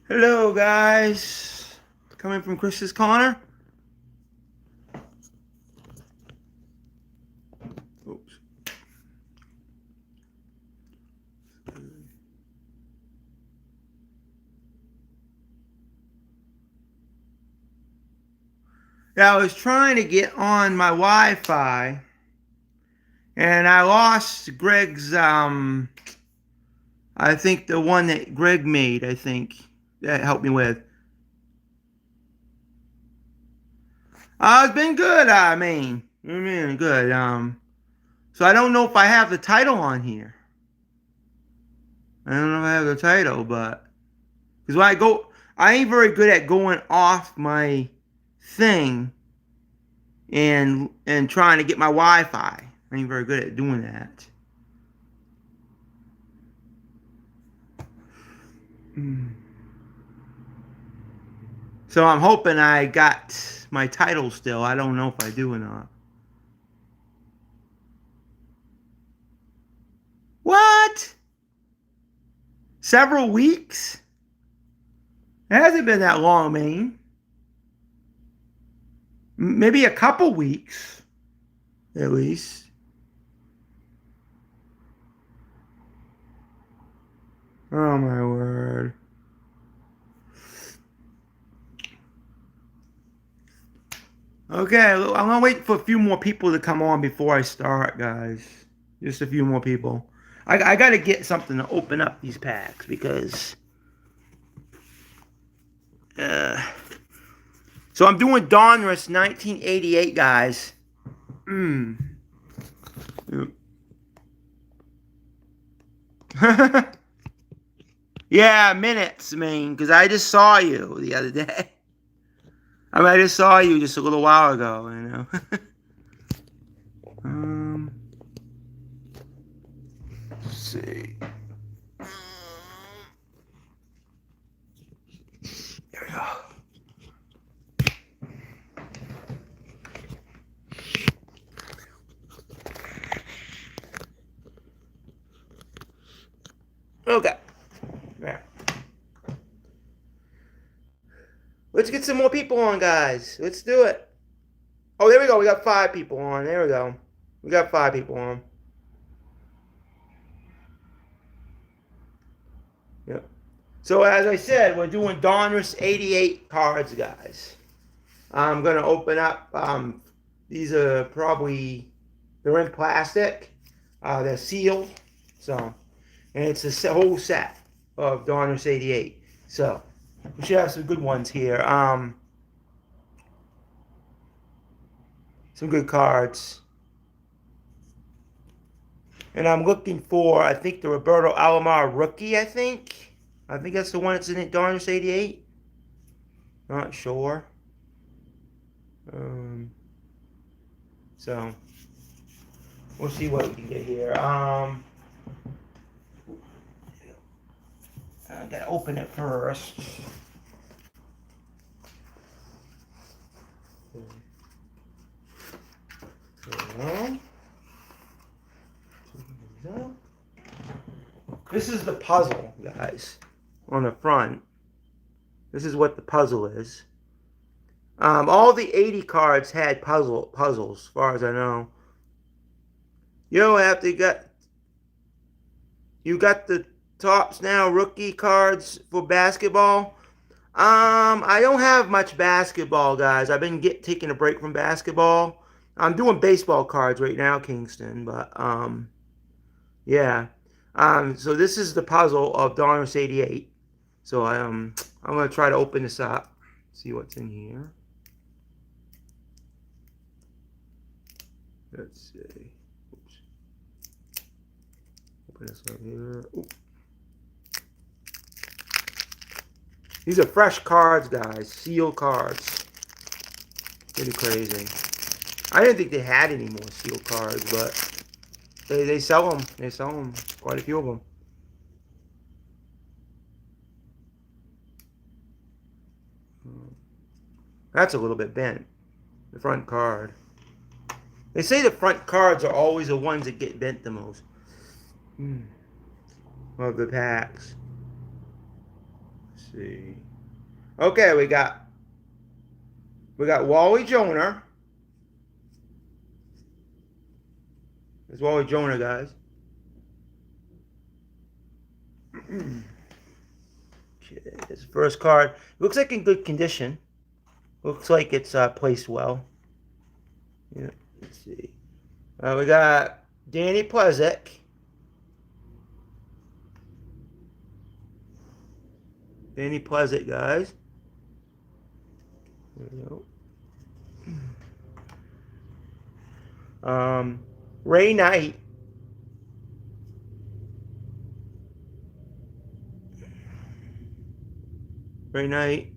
Hello, guys. Coming from Chris's Corner. Oops. Yeah, I was trying to get on my Wi-Fi, and I lost Greg's. I think the one that Greg made. I think that helped me with. It's been good. I mean, good. So I don't know if I have the title on here. I don't know if I have the title, but because when I go, I ain't very good at going off my thing and trying to get my Wi-Fi. I ain't very good at doing that. So I'm hoping I got my title still. I don't know if I do or not. What? Several weeks? It hasn't been that long, man. Maybe a couple weeks, at least. Oh my word. Okay, I'm gonna wait for a few more people to come on before I start, guys. Just a few more people. I gotta get something to open up these packs because. Uh, so I'm doing Donruss 1988, guys. Yeah, minutes, man, because I just saw you the other day. I just saw you just a little while ago, you know. um, let's see. There we go. Okay. There. Let's get some more people on, guys. Let's do it. Oh, there we go. We got 5 people on. There we go. We got 5 people on. Yep. So as I said, we're doing Donruss 88 cards, guys. I'm gonna open up. These are probably they're in plastic. They're sealed. So, and it's a whole set of Donruss 88. So we should have some good ones here. Some good cards. And I'm looking for, I think, the Roberto Alomar rookie, I think. I think that's the one that's in it, Donruss 88. Not sure. So, we'll see what we can get here. I gotta open it first. This is the puzzle, guys, on the front. This is what the puzzle is. All the 80 cards had puzzles, as far as I know. You don't have to you got the tops now, rookie cards for basketball. I don't have much basketball, guys. I've been taking a break from basketball. I'm doing baseball cards right now, Kingston, but yeah. So this is the puzzle of Donruss 88. So I'm gonna try to open this up, see what's in here. Let's see. Oops. Open this up here. Ooh. These are fresh cards, guys. Sealed cards. Pretty crazy. I didn't think they had any more sealed cards, but they sell them. They sell them. Quite a few of them. That's a little bit bent. The front card. They say the front cards are always the ones that get bent the most. Of the packs. Let's see. Okay, we got Wally Jonah. There's Wally Jonah, guys. Okay, this first card looks like in good condition. Looks like it's placed well. Yeah, let's see. We got Danny Plezic. Danny Plezic, guys. There we go. Ray Knight. Ray Knight.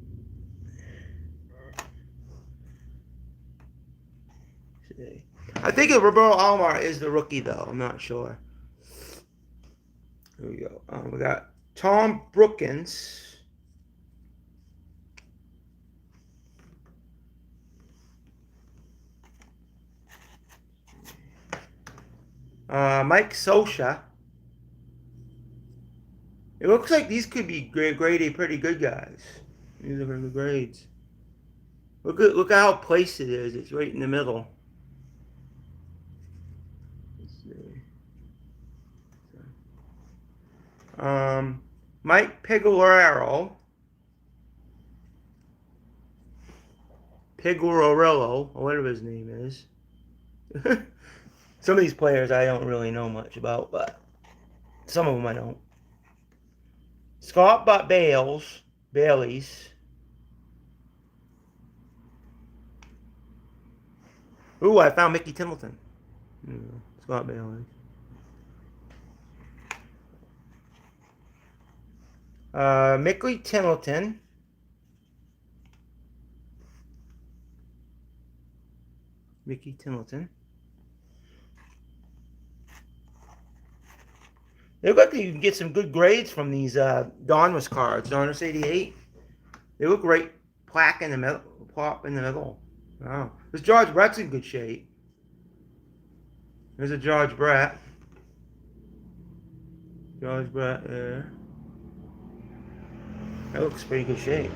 I think Roberto Alomar is the rookie, though. I'm not sure. Here we go. We got Tom Brookins. Mike Sosha. It looks like these could be graded pretty good, guys. These are pretty good grades. Look at how placed it is. It's right in the middle. Let's see. Mike Pigorello. Pigorello, or whatever his name is. Some of these players I don't really know much about, but some of them I don't. Scott Bailey's. Ooh, I found Mickey Templeton. Scott Bailey. Mickey Templeton. Mickey Templeton. They look like you can get some good grades from these Donruss cards. Donruss 88. They look right plaque in the middle. Plop in the middle. Wow. This George Brett's in good shape. There's a George Brett. George Brett there. That looks pretty good shape.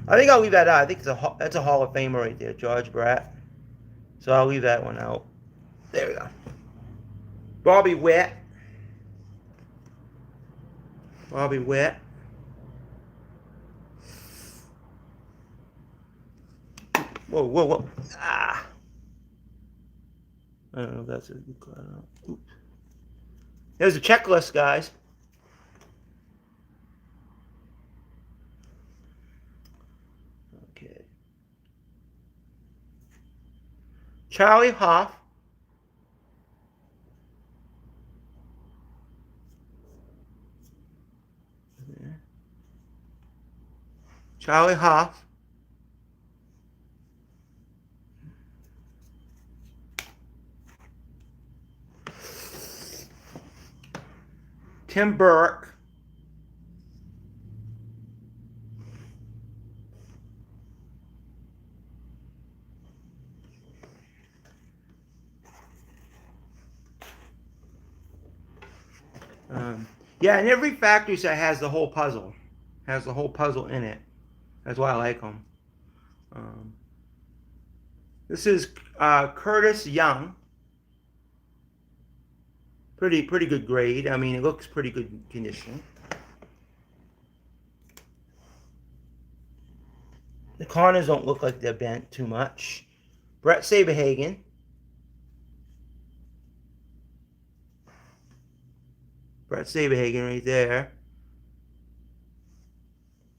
I think I'll leave that out. I think that's a Hall of Famer right there, George Brett. So I'll leave that one out. There we go. Bobby Witt. Bobby Witt. Whoa, whoa, whoa. Ah. I don't know if that's a good card. Oops. There's a checklist, guys. Okay. Charlie Hoff. Charlie Hoff. Tim Burke. Yeah, and every factory set has the whole puzzle. Has the whole puzzle in it. That's why I like them. This is Curtis Young. Pretty good grade. I mean, it looks pretty good condition. The corners don't look like they're bent too much. Brett Saberhagen. Brett Saberhagen right there.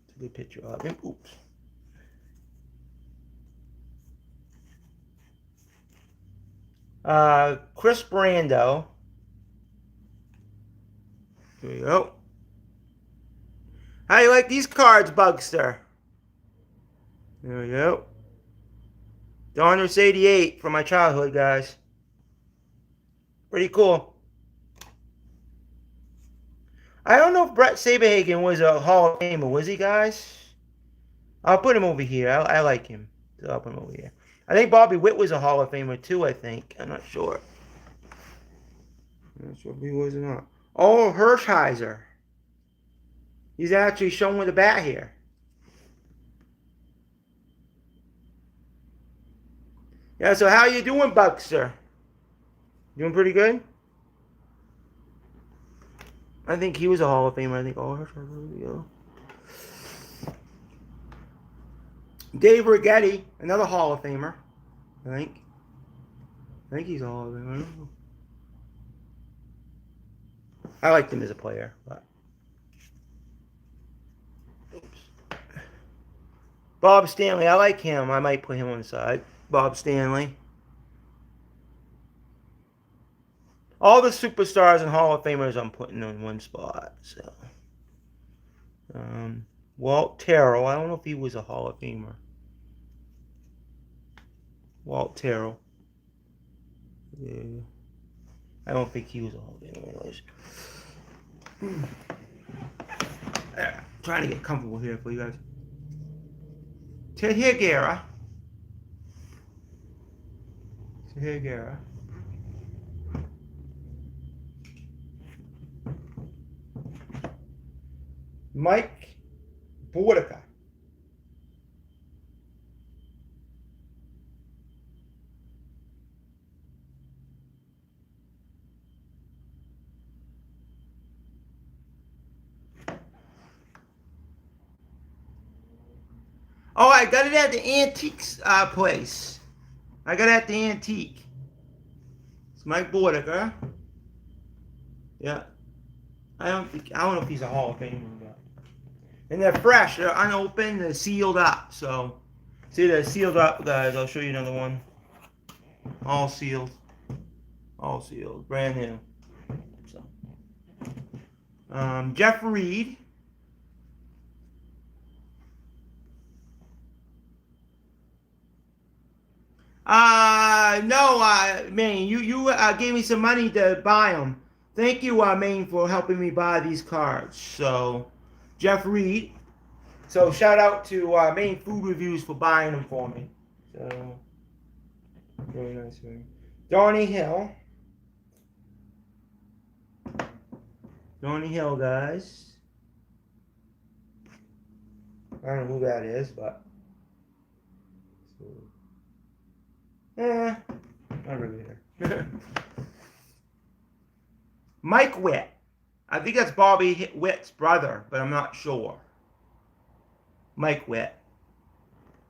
It's a good picture of him. Oops. Chris Brando. There we go. How do you like these cards, Bugster? There we go. Donruss 88 from my childhood, guys. Pretty cool. I don't know if Brett Saberhagen was a Hall of Famer. Was he, guys? I'll put him over here. I like him. So I'll put him over here. I think Bobby Witt was a Hall of Famer, too, I think. I'm not sure. I'm not sure if he was or not. Oh, Hershiser. He's actually showing with a bat here. Yeah, so how you doing, Buckster? Doing pretty good? I think he was a Hall of Famer. I think. Oh, Dave Rigetti, another Hall of Famer. I think. I think he's a Hall of Famer. I liked him as a player, but. Oops. Bob Stanley, I like him. I might put him on the side. Bob Stanley. All the superstars and Hall of Famers I'm putting in one spot. So, Walt Terrell. I don't know if he was a Hall of Famer. Walt Terrell. Yeah. I don't think he was a Hall of Famer. Anyways. Trying to get comfortable here for you guys. Ted Higuera. Mike Bordica. Oh, I got it at the antiques place. I got it at the antique. It's Mike Bordica. Yeah. I don't know if he's a Hall of Famer, but. And they're fresh. They're unopened. They're sealed up. So, see, they're sealed up, guys. I'll show you another one. All sealed. All sealed. Brand new. So, Jeff Reed. No, Maine, you gave me some money to buy them. Thank you, Maine, for helping me buy these cards. So, Jeff Reed. So, shout out to Maine Food Reviews for buying them for me. So, really nice of him. Donnie Hill. Donnie Hill, guys. I don't know who that is, but. Not really there. Mike Witt. I think that's Bobby Witt's brother, but I'm not sure. Mike Witt.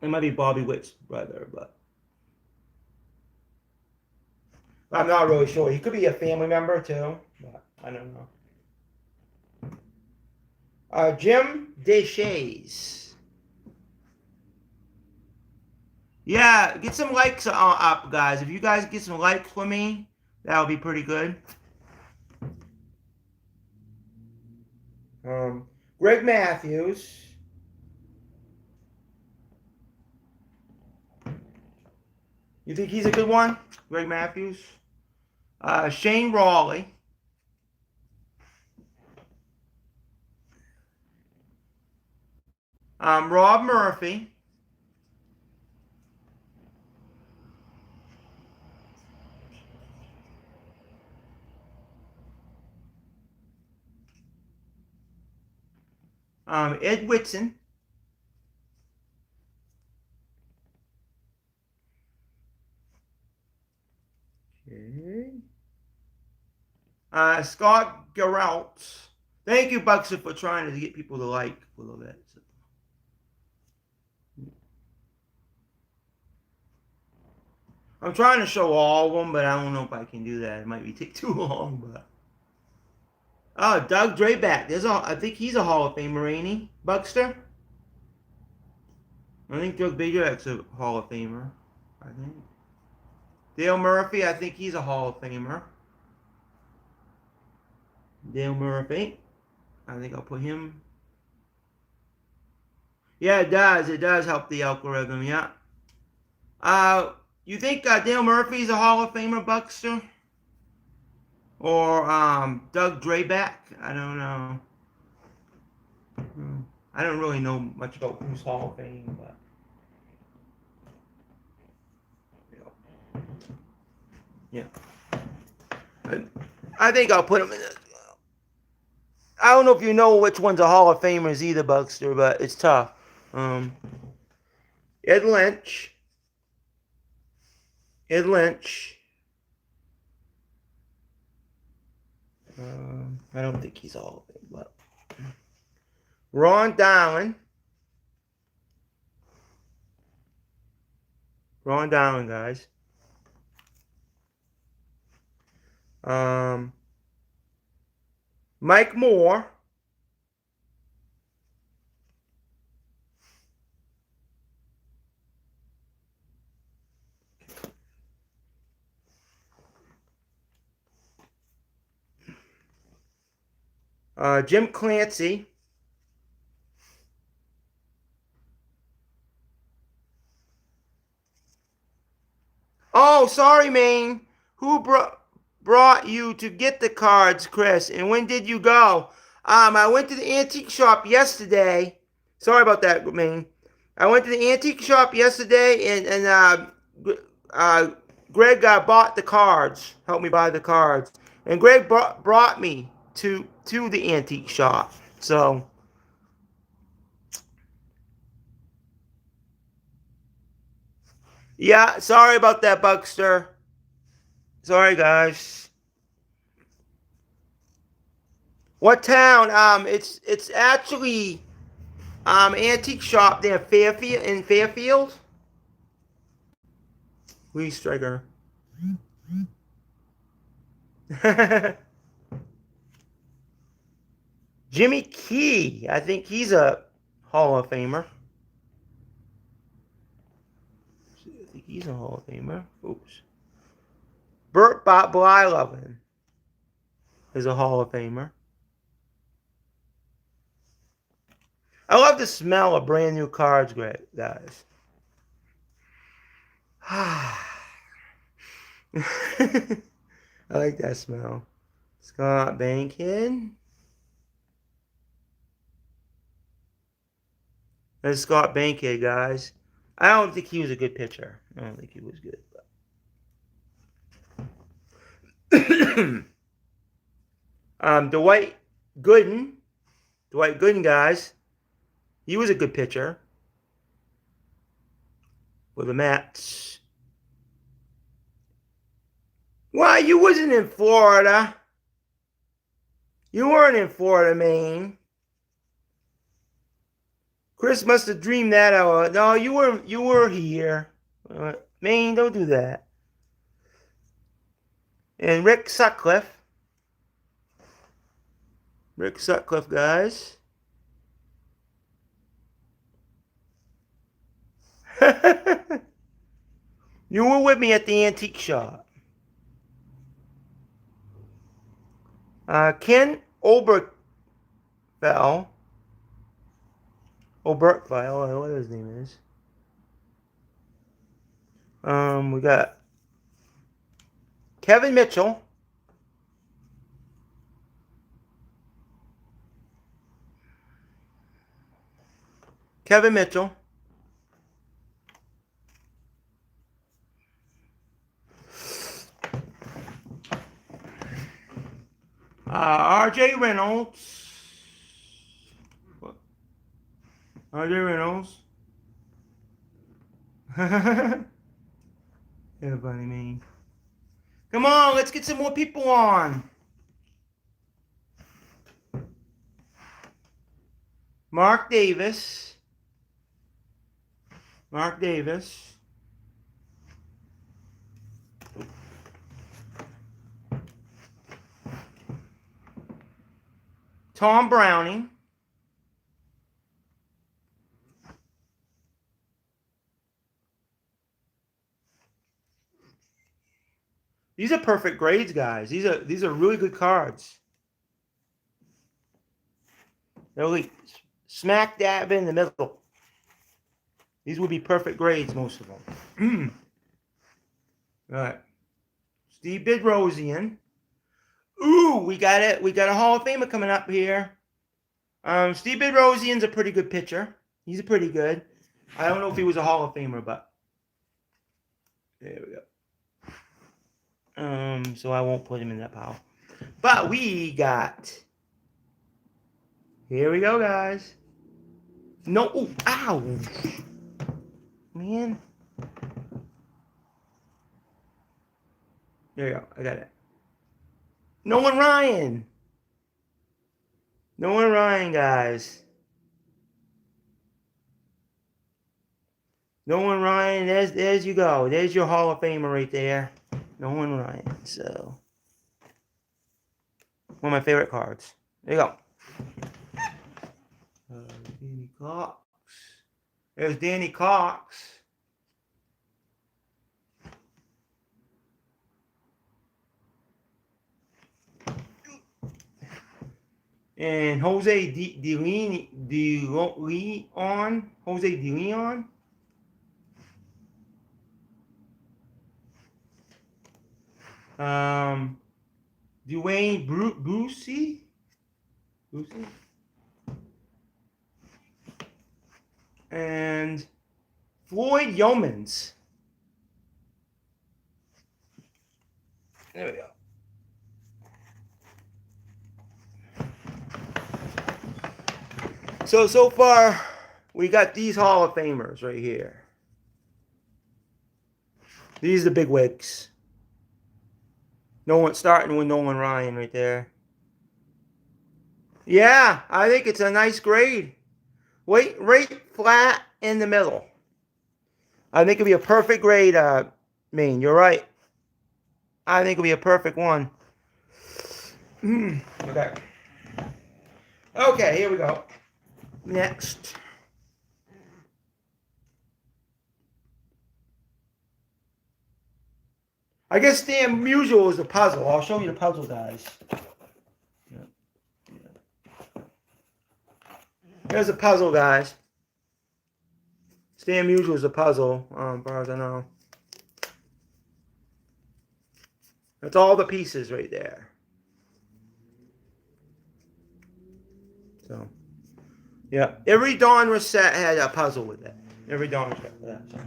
It might be Bobby Witt's brother, but I'm not really sure. He could be a family member too, but I don't know. Jim Deshays. Yeah, get some likes up, guys. If you guys get some likes for me, that would be pretty good. Greg Matthews. You think he's a good one? Greg Matthews. Shane Rawley. Rob Murphy. Ed Whitson. Okay. Scott Geralt. Thank you, Buxer, for trying to get people to like a little bit. So. I'm trying to show all of them, but I don't know if I can do that. It might take too long, but. Oh, Doug Drabeck. I think he's a Hall of Famer, ain't he? Buckster? I think Doug Drabeck's a Hall of Famer. I think. Dale Murphy, I think he's a Hall of Famer. Dale Murphy. I think I'll put him. Yeah, it does. It does help the algorithm, yeah. You think Dale Murphy's a Hall of Famer, Buckster? Or Doug Drabeck? I don't know. I don't really know much about who's Hall of Fame, but. Yeah. I think I'll put him in this. I don't know if you know which one's a Hall of Famers either, Buckster, but it's tough. Um, Ed Lynch. Ed Lynch. I don't think he's a Hall of Fame, but Ron Darling. Ron Darling, guys. Mike Moore. Jim Clancy. Oh, sorry, Maine. Who brought you to get the cards, Chris? And when did you go? I went to the antique shop yesterday. Sorry about that, Maine. I went to the antique shop yesterday, and Greg bought the cards. Helped me buy the cards, and Greg brought me to the antique shop. So yeah, sorry about that, Buckster. Sorry, guys. What town? It's actually antique shop there, Fairfield. Lee Striker. Jimmy Key. I think he's a Hall of Famer. I think he's a Hall of Famer. Oops. Burt Blyleven is a Hall of Famer. I love the smell of brand new cards, guys. I like that smell. Scott Bankhead. That's Scott Bankhead, guys. I don't think he was a good pitcher. I don't think he was good. Dwight Gooden. Dwight Gooden, guys. He was a good pitcher for the Mets. Why, you wasn't in Florida. You weren't in Florida, Maine. Chris must have dreamed that out. No, you were here. Maine, don't do that. And Rick Sutcliffe. Rick Sutcliffe, guys. You were with me at the antique shop. Ken Oberkfell. Oberkfell, what his name is. We got Kevin Mitchell. Kevin Mitchell. R.J. Reynolds. What? R.J. Reynolds. Yeah, funny me. Come on, let's get some more people on. Mark Davis. Mark Davis. Tom Browning. These are perfect grades, guys. These are really good cards. They're really smack dab in the middle. These would be perfect grades, most of them. All right. Steve Bedrosian. Ooh, we got it. We got a Hall of Famer coming up here. Steve Bedrosian's a pretty good pitcher. He's pretty good. I don't know if he was a Hall of Famer, but there we go. So I won't put him in that pile. But we got Here we go, guys. No, ooh, ow, man. There you go. I got it. Nolan Ryan. Nolan Ryan, guys. Nolan Ryan. There's you go. There's your Hall of Famer right there. Nolan Ryan. So one of my favorite cards. There you go. Danny Cox. There's Danny Cox. And Jose De Leon. Jose De Leon. Dwayne Brucey. And Floyd Yeomans. There we go. So far, we got these Hall of Famers right here. These are the big wigs. No one starting with Nolan Ryan right there. Yeah, I think it's a nice grade. Wait, right flat in the middle. I think it'll be a perfect grade, Maine. You're right. I think it'll be a perfect one. Okay. Okay, here we go. Next. I guess the unusual is the puzzle. I'll show you the puzzle, guys. Here's a puzzle, guys. Stan Musial is a puzzle, as far as I know. That's all the pieces right there. So, yeah. Every Donruss set had a puzzle with it. Every Donruss set for that. So.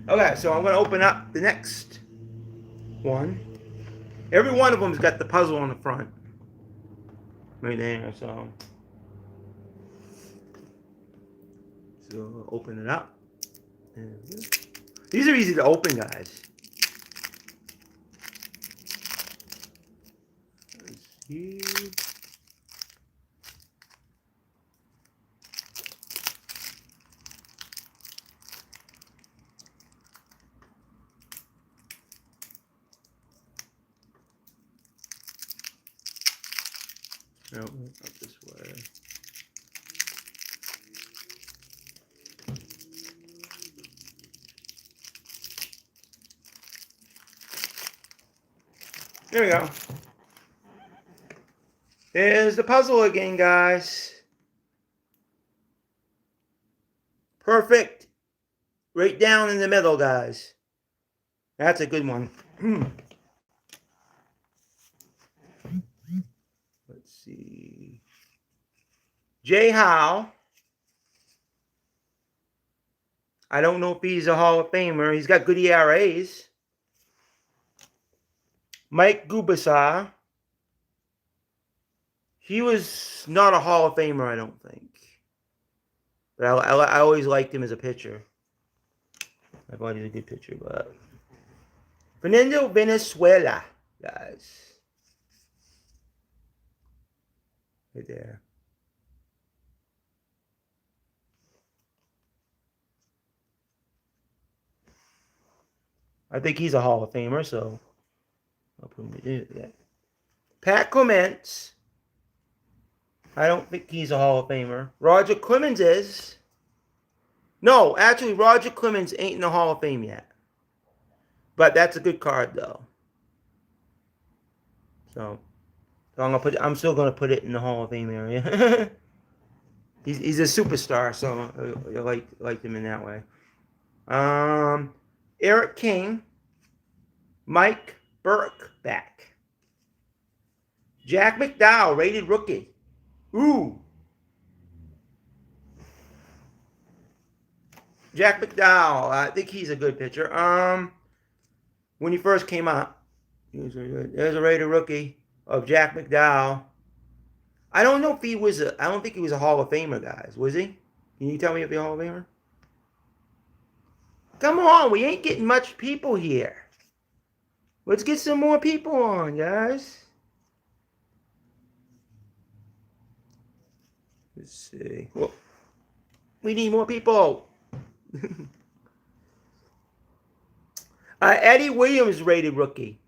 Okay, so I'm going to open up the next one. Every one of them's got the puzzle on the front. Right there, so open it up. These are easy to open, guys. Let's see. No, not this way. There we go. There's the puzzle again, guys. Perfect. Right down in the middle, guys. That's a good one. Let's see. Jay Howe. I don't know if he's a Hall of Famer. He's got good ERAs. Mike Gubicza. He was not a Hall of Famer, I don't think. But I always liked him as a pitcher. I thought he's a good pitcher, but Fernando Venezuela, guys. Right there. I think he's a Hall of Famer, so I'll put him to do that. Pat Clements. I don't think he's a Hall of Famer. Roger Clemens is. No, actually, Roger Clemens ain't in the Hall of Fame yet. But that's a good card, though. So I'm still gonna put it in the Hall of Fame area. he's a superstar, so I like him in that way. Eric King, Mike Burke-back, Jack McDowell, rated rookie. Ooh. Jack McDowell, I think he's a good pitcher. When he first came out, he was really good. There's a rated rookie of Jack McDowell. I don't know if he was a. I don't think he was a Hall of Famer, guys. Was he? Can you tell me if he's a Hall of Famer? Come on, we ain't getting much people here. Let's get some more people on, guys. Let's see. Well, we need more people. Eddie Williams rated rookie.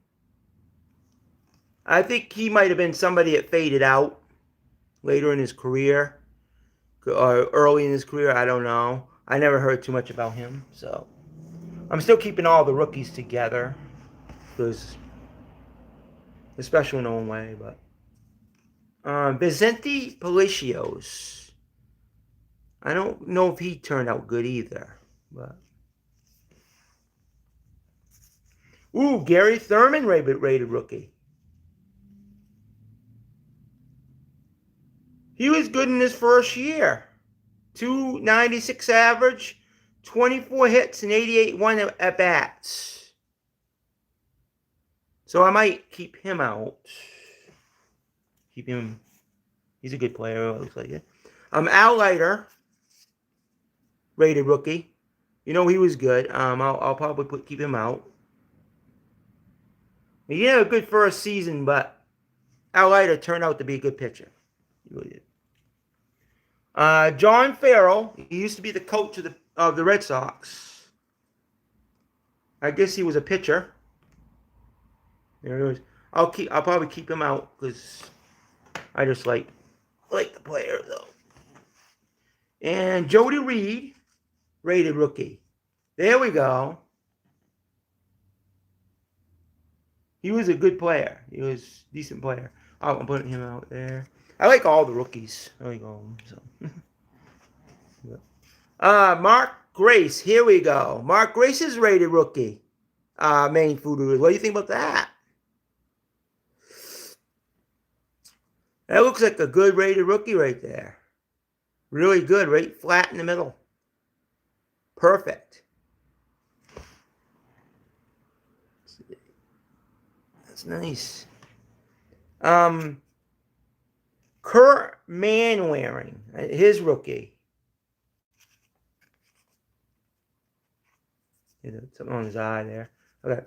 I think he might have been somebody that faded out later in his career or early in his career. I don't know. I never heard too much about him, so I'm still keeping all the rookies together because they're special in their own way. But Vicente Palacios, I don't know if he turned out good either. But Gary Thurman rated rookie. He was good in his first year. 296 average, 24 hits, and 88 one at bats. So I might keep him out. Keep him. He's a good player. It looks like it. Al Leiter, rated rookie. You know he was good. I'll probably keep him out. He had a good first season, but Al Leiter turned out to be a good pitcher. He really did. John Farrell, he used to be the coach of the Red Sox. I guess he was a pitcher. There it is. I'll probably keep him out because I just like the player though. And Jody Reed, rated rookie. There we go. He was a good player. He was a decent player. I'm putting him out there. I like all the rookies. I like all of them. So. Mark Grace. Here we go. Mark Grace is rated rookie. Main food. What do you think about that? That looks like a good rated rookie right there. Really good. Right flat in the middle. Perfect. That's nice. Kurt Manwaring, his rookie. Something on his eye there. Okay.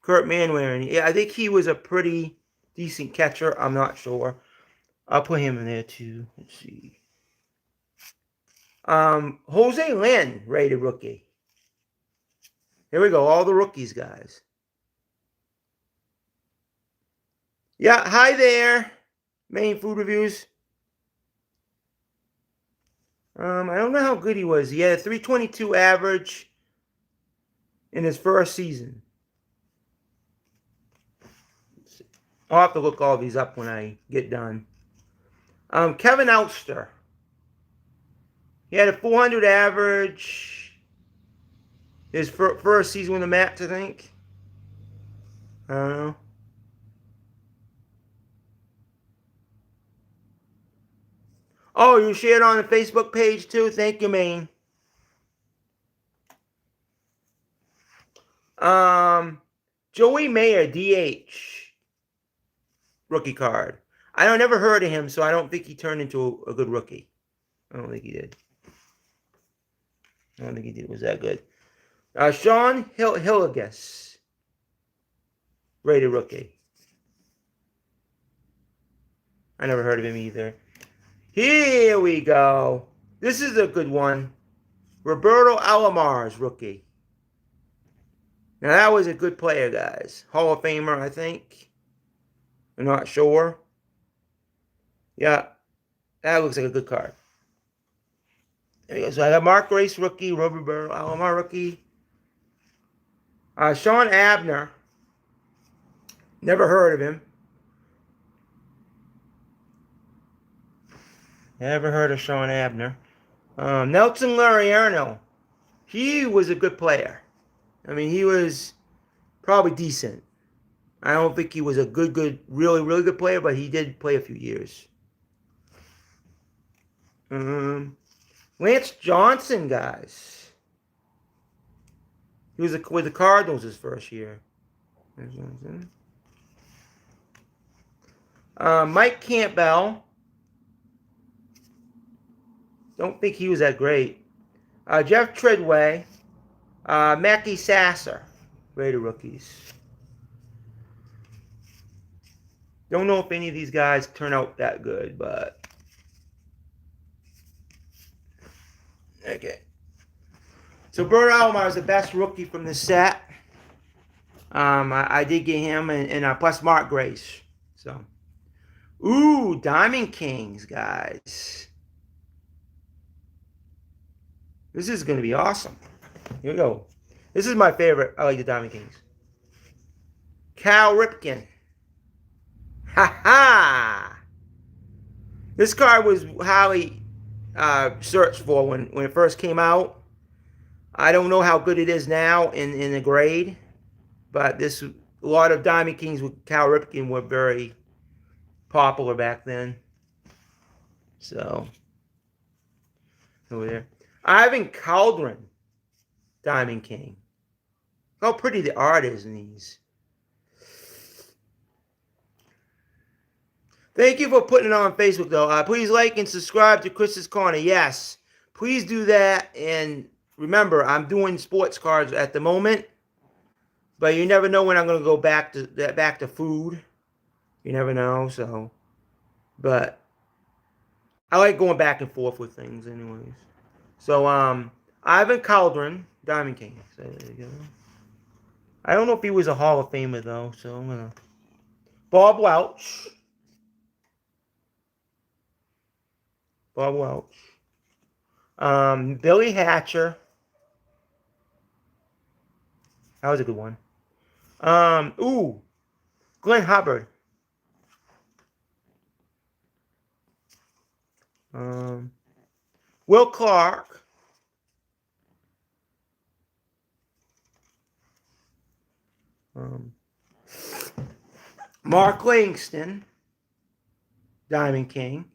Kurt Manwaring. Yeah, I think he was a pretty decent catcher. I'm not sure. I'll put him in there too. Let's see. Jose Lynn, rated rookie. Here we go. All the rookies, guys. Yeah, hi there. Main food reviews. I don't know how good he was. He had a 322 average in his first season. I'll have to look all these up when I get done. Kevin Ouster. He had a 400 average. His first season with the Mets, I think. I don't know. Oh, you shared on the Facebook page too? Thank you, Maine. Joey Mayer, DH. Rookie card. I never heard of him, so I don't think he turned into a good rookie. I don't think he did. I don't think he did. It was that good. Sean Hilligus. Rated rookie. I never heard of him either. Here we go. This is a good one. Roberto Alomar, rookie. Now that was a good player, guys. Hall of Famer, I think. I'm not sure. Yeah, that looks like a good card. There we go. So I got Mark Grace, rookie. Roberto Alomar, rookie. Sean Abner. Never heard of him. Never heard of Sean Abner. Nelson Laureano. He was a good player. I mean, he was probably decent. I don't think he was a really, really good player, but he did play a few years. Lance Johnson, guys. He was with the Cardinals his first year. Mike Campbell. Don't think he was that great. Jeff Treadway. Mackie Sasser. Raider rookies. Don't know if any of these guys turn out that good, but... Okay. So Bert Alomar is the best rookie from the set. I did get him, and plus Mark Grace. So, ooh, Diamond Kings, guys. This is going to be awesome. Here we go. This is my favorite. I like the Diamond Kings. Cal Ripken. Ha ha! This card was highly searched for when it first came out. I don't know how good it is now in the grade, but a lot of Diamond Kings with Cal Ripken were very popular back then. So, over there. Ivan Caldron, Diamond King. How pretty the art is in these. Thank you for putting it on Facebook, though. Please like and subscribe to Chris's Corner. Yes, please do that. And remember, I'm doing sports cards at the moment, but you never know when I'm going to go back to food. You never know. So, but I like going back and forth with things, anyways. So, Ivan Caldron, Diamond King. So there you go. I don't know if he was a Hall of Famer though. So I'm gonna. Bob Welch. Bob Welch. Billy Hatcher. That was a good one. Ooh. Glenn Hubbard. Will Clark. Mark Langston. Diamond King.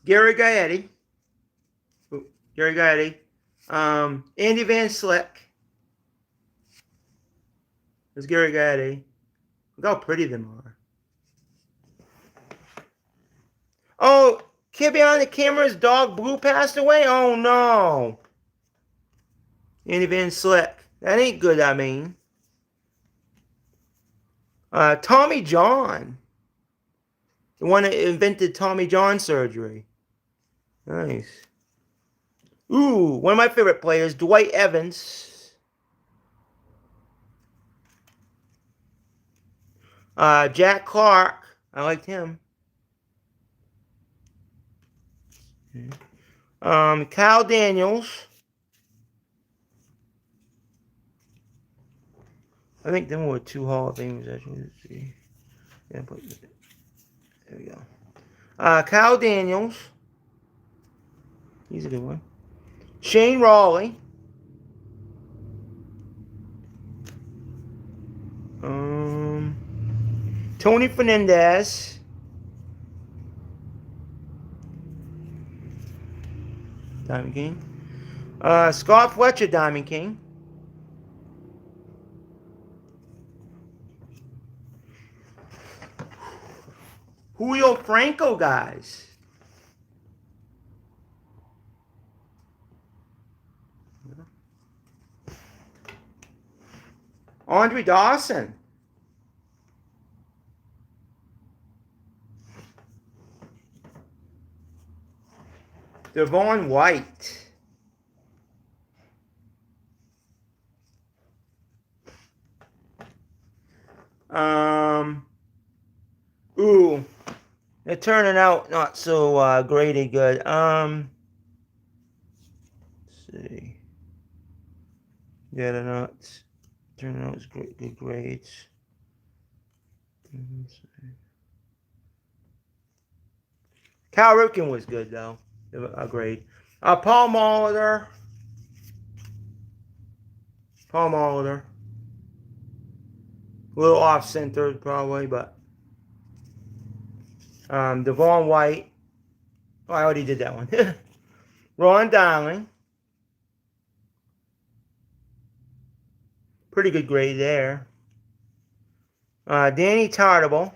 Gary Gaetti. Gary Gaetti. Andy Van Slyck. There's Gary Gaetti. Look how pretty them are. Oh, kid behind the camera's dog Blue passed away? Oh no. Andy Van Slyck. That ain't good, I mean. Tommy John. The one that invented Tommy John surgery. Nice. Ooh, one of my favorite players, Dwight Evans. Jack Clark. I liked him. Kyle Daniels. I think them were two Hall of Famers, actually. Let's see. Yeah, there we go. Kyle Daniels. He's a good one. Shane Rawley. Tony Fernandez. Diamond King. Scott Fletcher, Diamond King. Julio Franco, guys. Andre Dawson. Devon White. Ooh. They're turning out not so grady good. Let's see. Yeah, they're not turning out as good grades. Cal Ripken was good though. A grade. Paul Molitor. Paul Molitor. A little off-centered probably, but Devon White. Oh, I already did that one. Ron Darling. Pretty good grade there. Danny Tartable.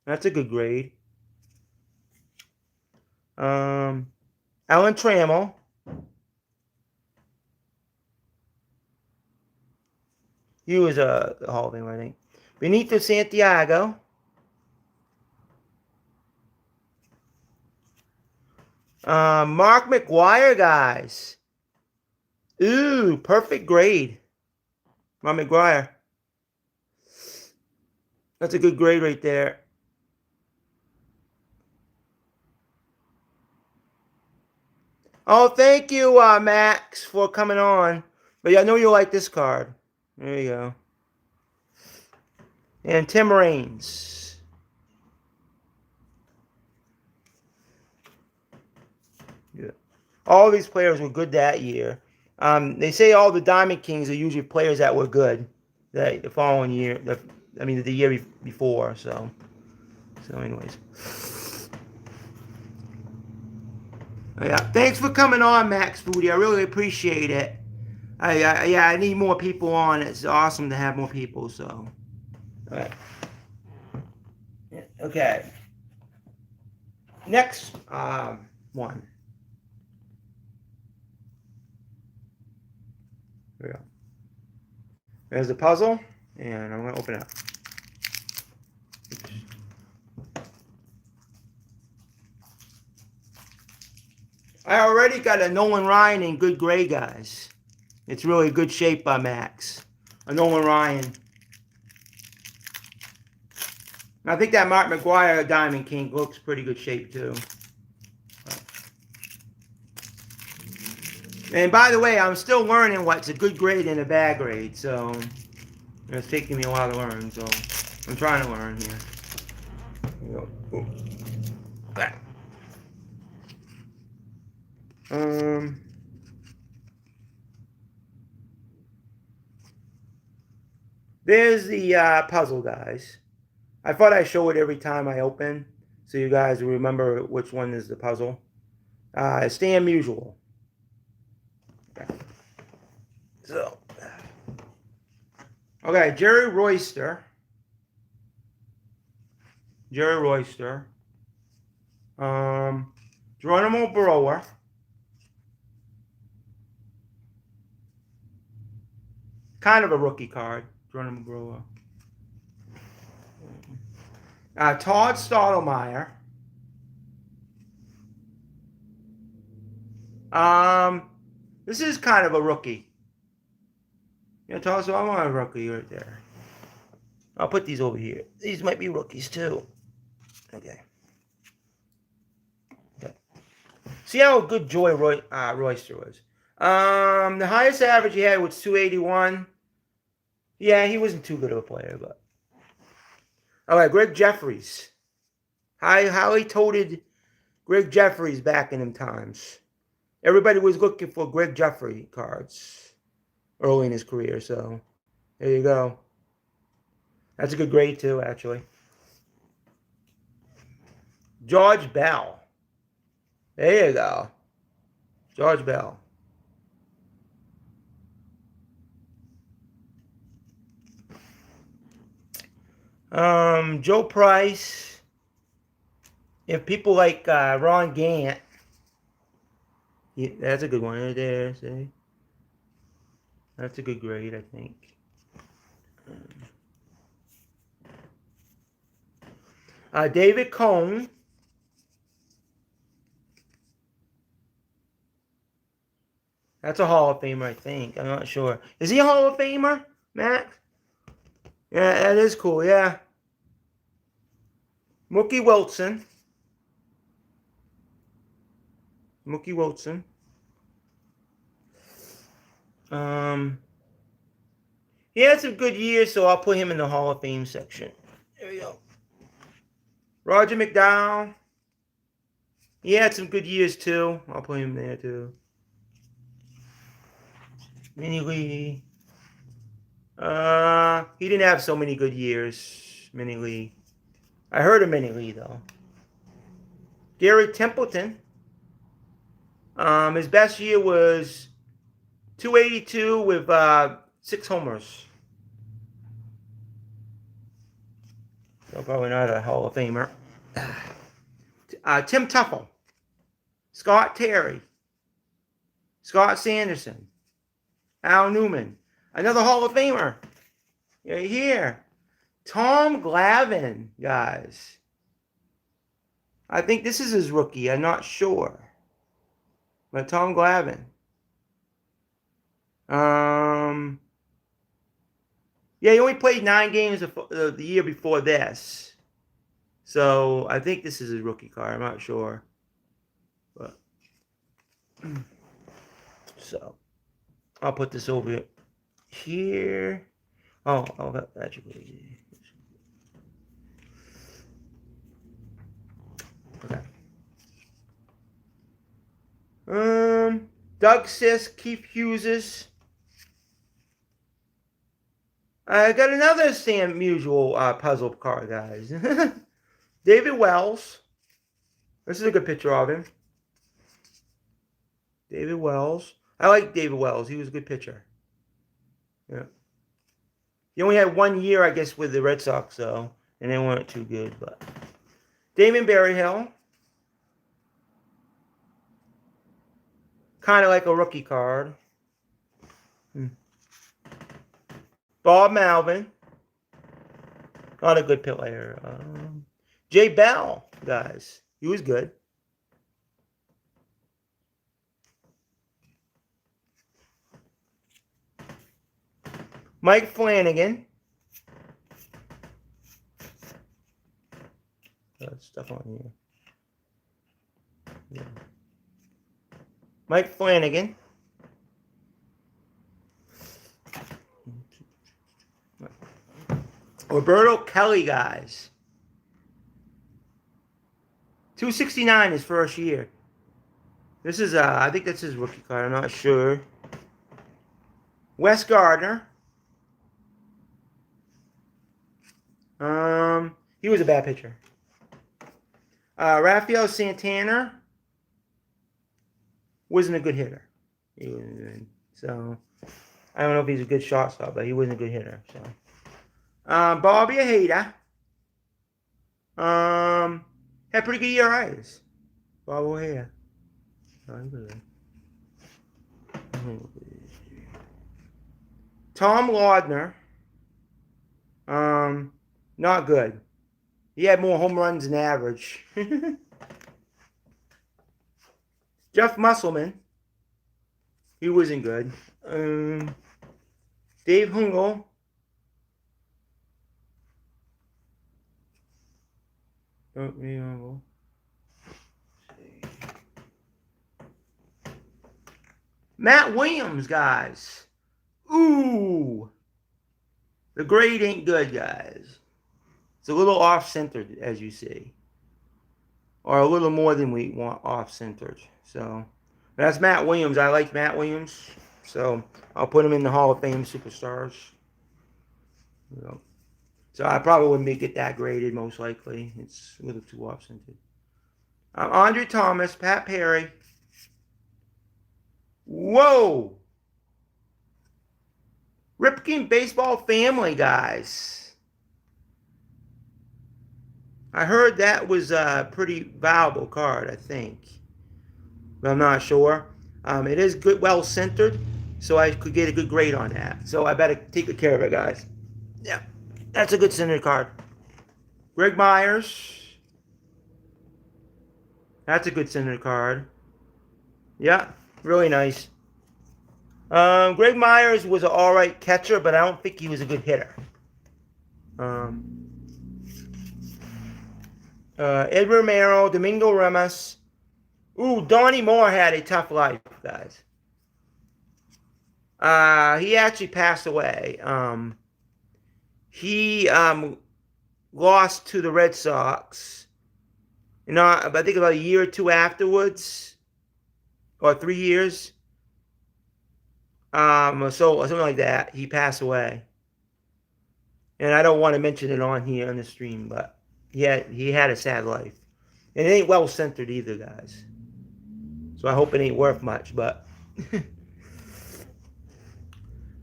That's a good grade. Alan Trammell. He was a Hall of Famer, I think. Benito Santiago. Mark McGuire, guys. Ooh, perfect grade. Mark McGuire. That's a good grade right there. Oh, thank you, Max, for coming on. But yeah, I know you'll like this card. There you go. And Tim Raines. Yeah. All these players were good that year. They say all the Diamond Kings are usually players that were good the following year. The year before. So anyways. Yeah, thanks for coming on, Max Foodie. I really appreciate it. I need more people on. It's awesome to have more people. So, all right. Okay. Next one. There we go. There's the puzzle, and I'm going to open it up. I already got a Nolan Ryan in good gray, guys. It's really good shape by Max. A Nolan Ryan. I think that Mark McGuire Diamond King looks pretty good shape, too. And by the way, I'm still learning what's a good grade and a bad grade, so it's taking me a while to learn, so I'm trying to learn here. Here we go. There's the puzzle, guys. I thought I'd show it every time I open, so you guys remember which one is the puzzle. Stan Musial. So, okay, Jerry Royster. Geronimo Brewer. Kind of a rookie card, Geronimo Brewer. Todd Stottlemyre. This is kind of a rookie. Yeah, Todd Stottlemyre, a rookie right there. I'll put these over here. These might be rookies too. Okay. See how good Joy Royster was. The highest average he had was 281. Yeah, he wasn't too good of a player, but. All right, Greg Jeffries. How he toted Greg Jeffries back in them times. Everybody was looking for Greg Jeffrey cards early in his career, so there you go. That's a good grade too, actually. George Bell. There you go. George Bell. Joe Price. If people like Ron Gant, yeah, that's a good one right there. See, that's a good grade, I think. David Cone. That's a Hall of Famer, I think. I'm not sure. Is he a Hall of Famer, Max? Yeah, that is cool, yeah. Mookie Wilson. He had some good years, so I'll put him in the Hall of Fame section. There we go. Roger McDowell. He had some good years, too. I'll put him there, too. Minnie Lee. He didn't have so many good years, Minnie Lee. I heard of Minnie Lee, though. Gary Templeton. His best year was 282 with 6 homers. So probably not a Hall of Famer. Tim Tuffle. Scott Terry. Scott Sanderson. Al Newman. Another Hall of Famer. Right here. Tom Glavine, guys. I think this is his rookie. I'm not sure. But Tom Glavine. Yeah, he only played 9 games the year before this. So I think this is his rookie card. I'm not sure. But so I'll put this over here. Oh, that should be easy. Okay. Doug Sisk, Keith Hughes. I got another Sam Musial puzzle card, guys. David Wells. This is a good picture of him. David Wells. I like David Wells. He was a good pitcher. Yeah. He only had 1 year, I guess, with the Red Sox, though. And they weren't too good, but. Damon Berryhill. Kind of like a rookie card. Bob Malvin. Not a good player. Jay Bell, guys. He was good. Mike Flanagan. Stuff on here. Yeah. Mike Flanagan. Roberto Kelly, guys. 269 his first year. This is, I think that's his rookie card. I'm not sure. Wes Gardner. He was a bad pitcher. Rafael Santana wasn't a good hitter. He wasn't good. So, I don't know if he's a good shortstop, but he wasn't a good hitter. So, Bobby Ojeda. Had pretty good ERAs. Bobby Ojeda. Tom Laudner. Not good. He had more home runs than average. Jeff Musselman. He wasn't good. Dave Hungle. Matt Williams, guys. Ooh. The grade ain't good, guys. It's a little off-centered, as you see. Or a little more than we want off-centered. So, that's Matt Williams. I like Matt Williams. So, I'll put him in the Hall of Fame Superstars. So, I probably wouldn't get that graded, most likely. It's a little too off-centered. Andre Thomas, Pat Perry. Whoa! Ripken Baseball Family, guys. I heard that was a pretty valuable card, I think. But I'm not sure. It is good, well-centered, so I could get a good grade on that. So I better take good care of it, guys. Yeah, that's a good centered card. Greg Myers. That's a good centered card. Yeah, really nice. Greg Myers was an alright catcher, but I don't think he was a good hitter. Ed Romero, Domingo Ramos. Ooh, Donnie Moore had a tough life, guys. He actually passed away. He lost to the Red Sox. I think about a year or two afterwards, or 3 years. So something like that. He passed away, and I don't want to mention it on here on the stream, but he had a sad life, and it ain't well centered either, guys. So I hope it ain't worth much, but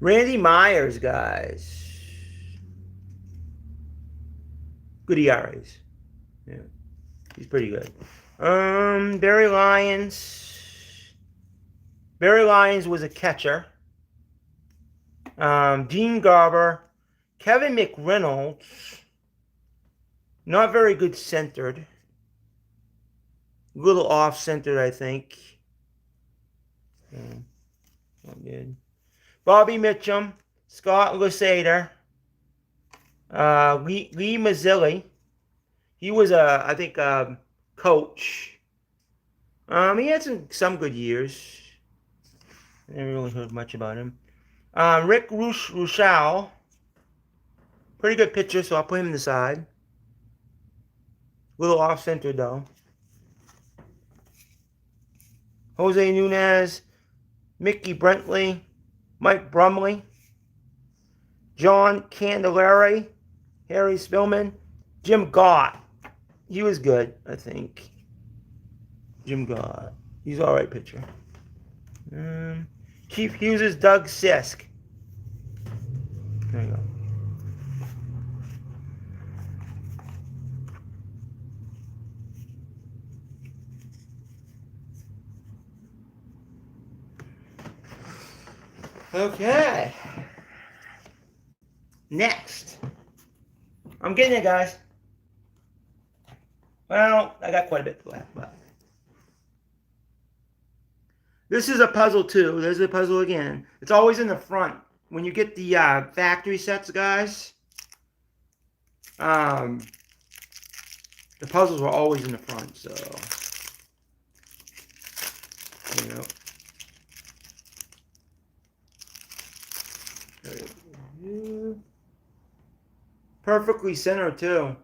Randy Myers, guys. Good ERAs. Yeah, he's pretty good. Barry Lyons. Barry Lyons was a catcher. Dean Garber. Kevin McReynolds. Not very good centered. A little off-centered, I think. Not good. Bobby Mitchum. Scott Lusada. Lee Mazzilli. He was I think, coach. He had some good years. I never really heard much about him. Rick Ruschel. Pretty good pitcher, so I'll put him in the side. A little off-center, though. Jose Nunez. Mickey Brentley. Mike Brumley. John Candelaria. Harry Spillman. Jim Gott. He was good, I think. Jim Gott. He's an alright pitcher. Chief Hughes' Doug Sisk. There you go. Okay. Next. I'm getting it, guys. Well, I got quite a bit left, but this is a puzzle too. There's a puzzle again. It's always in the front. When you get the factory sets, guys, the puzzles are always in the front, so you know. Perfectly centered too.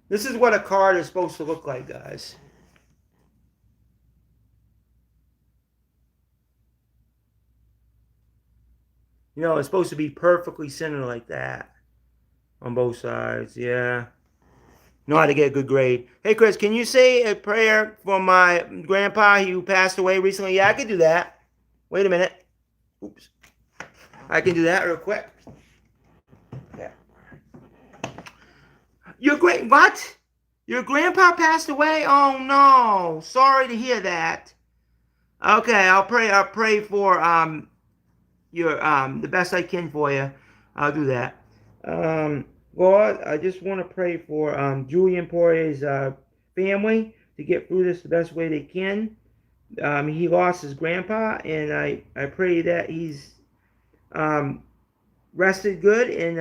This is what a card is supposed to look like, guys. You know, it's supposed to be perfectly centered like that on both sides. Yeah. Know how to get a good grade. Hey, Chris, can you say a prayer for my grandpa who passed away recently? Yeah, I can do that. Wait a minute. Oops. I can do that real quick. Yeah. What? Your grandpa passed away? Oh no. Sorry to hear that. Okay, I'll pray for the best I can for you. I'll do that. Lord, I just want to pray for Julian Poirier's family to get through this the best way they can. He lost his grandpa, and I pray that he's rested good and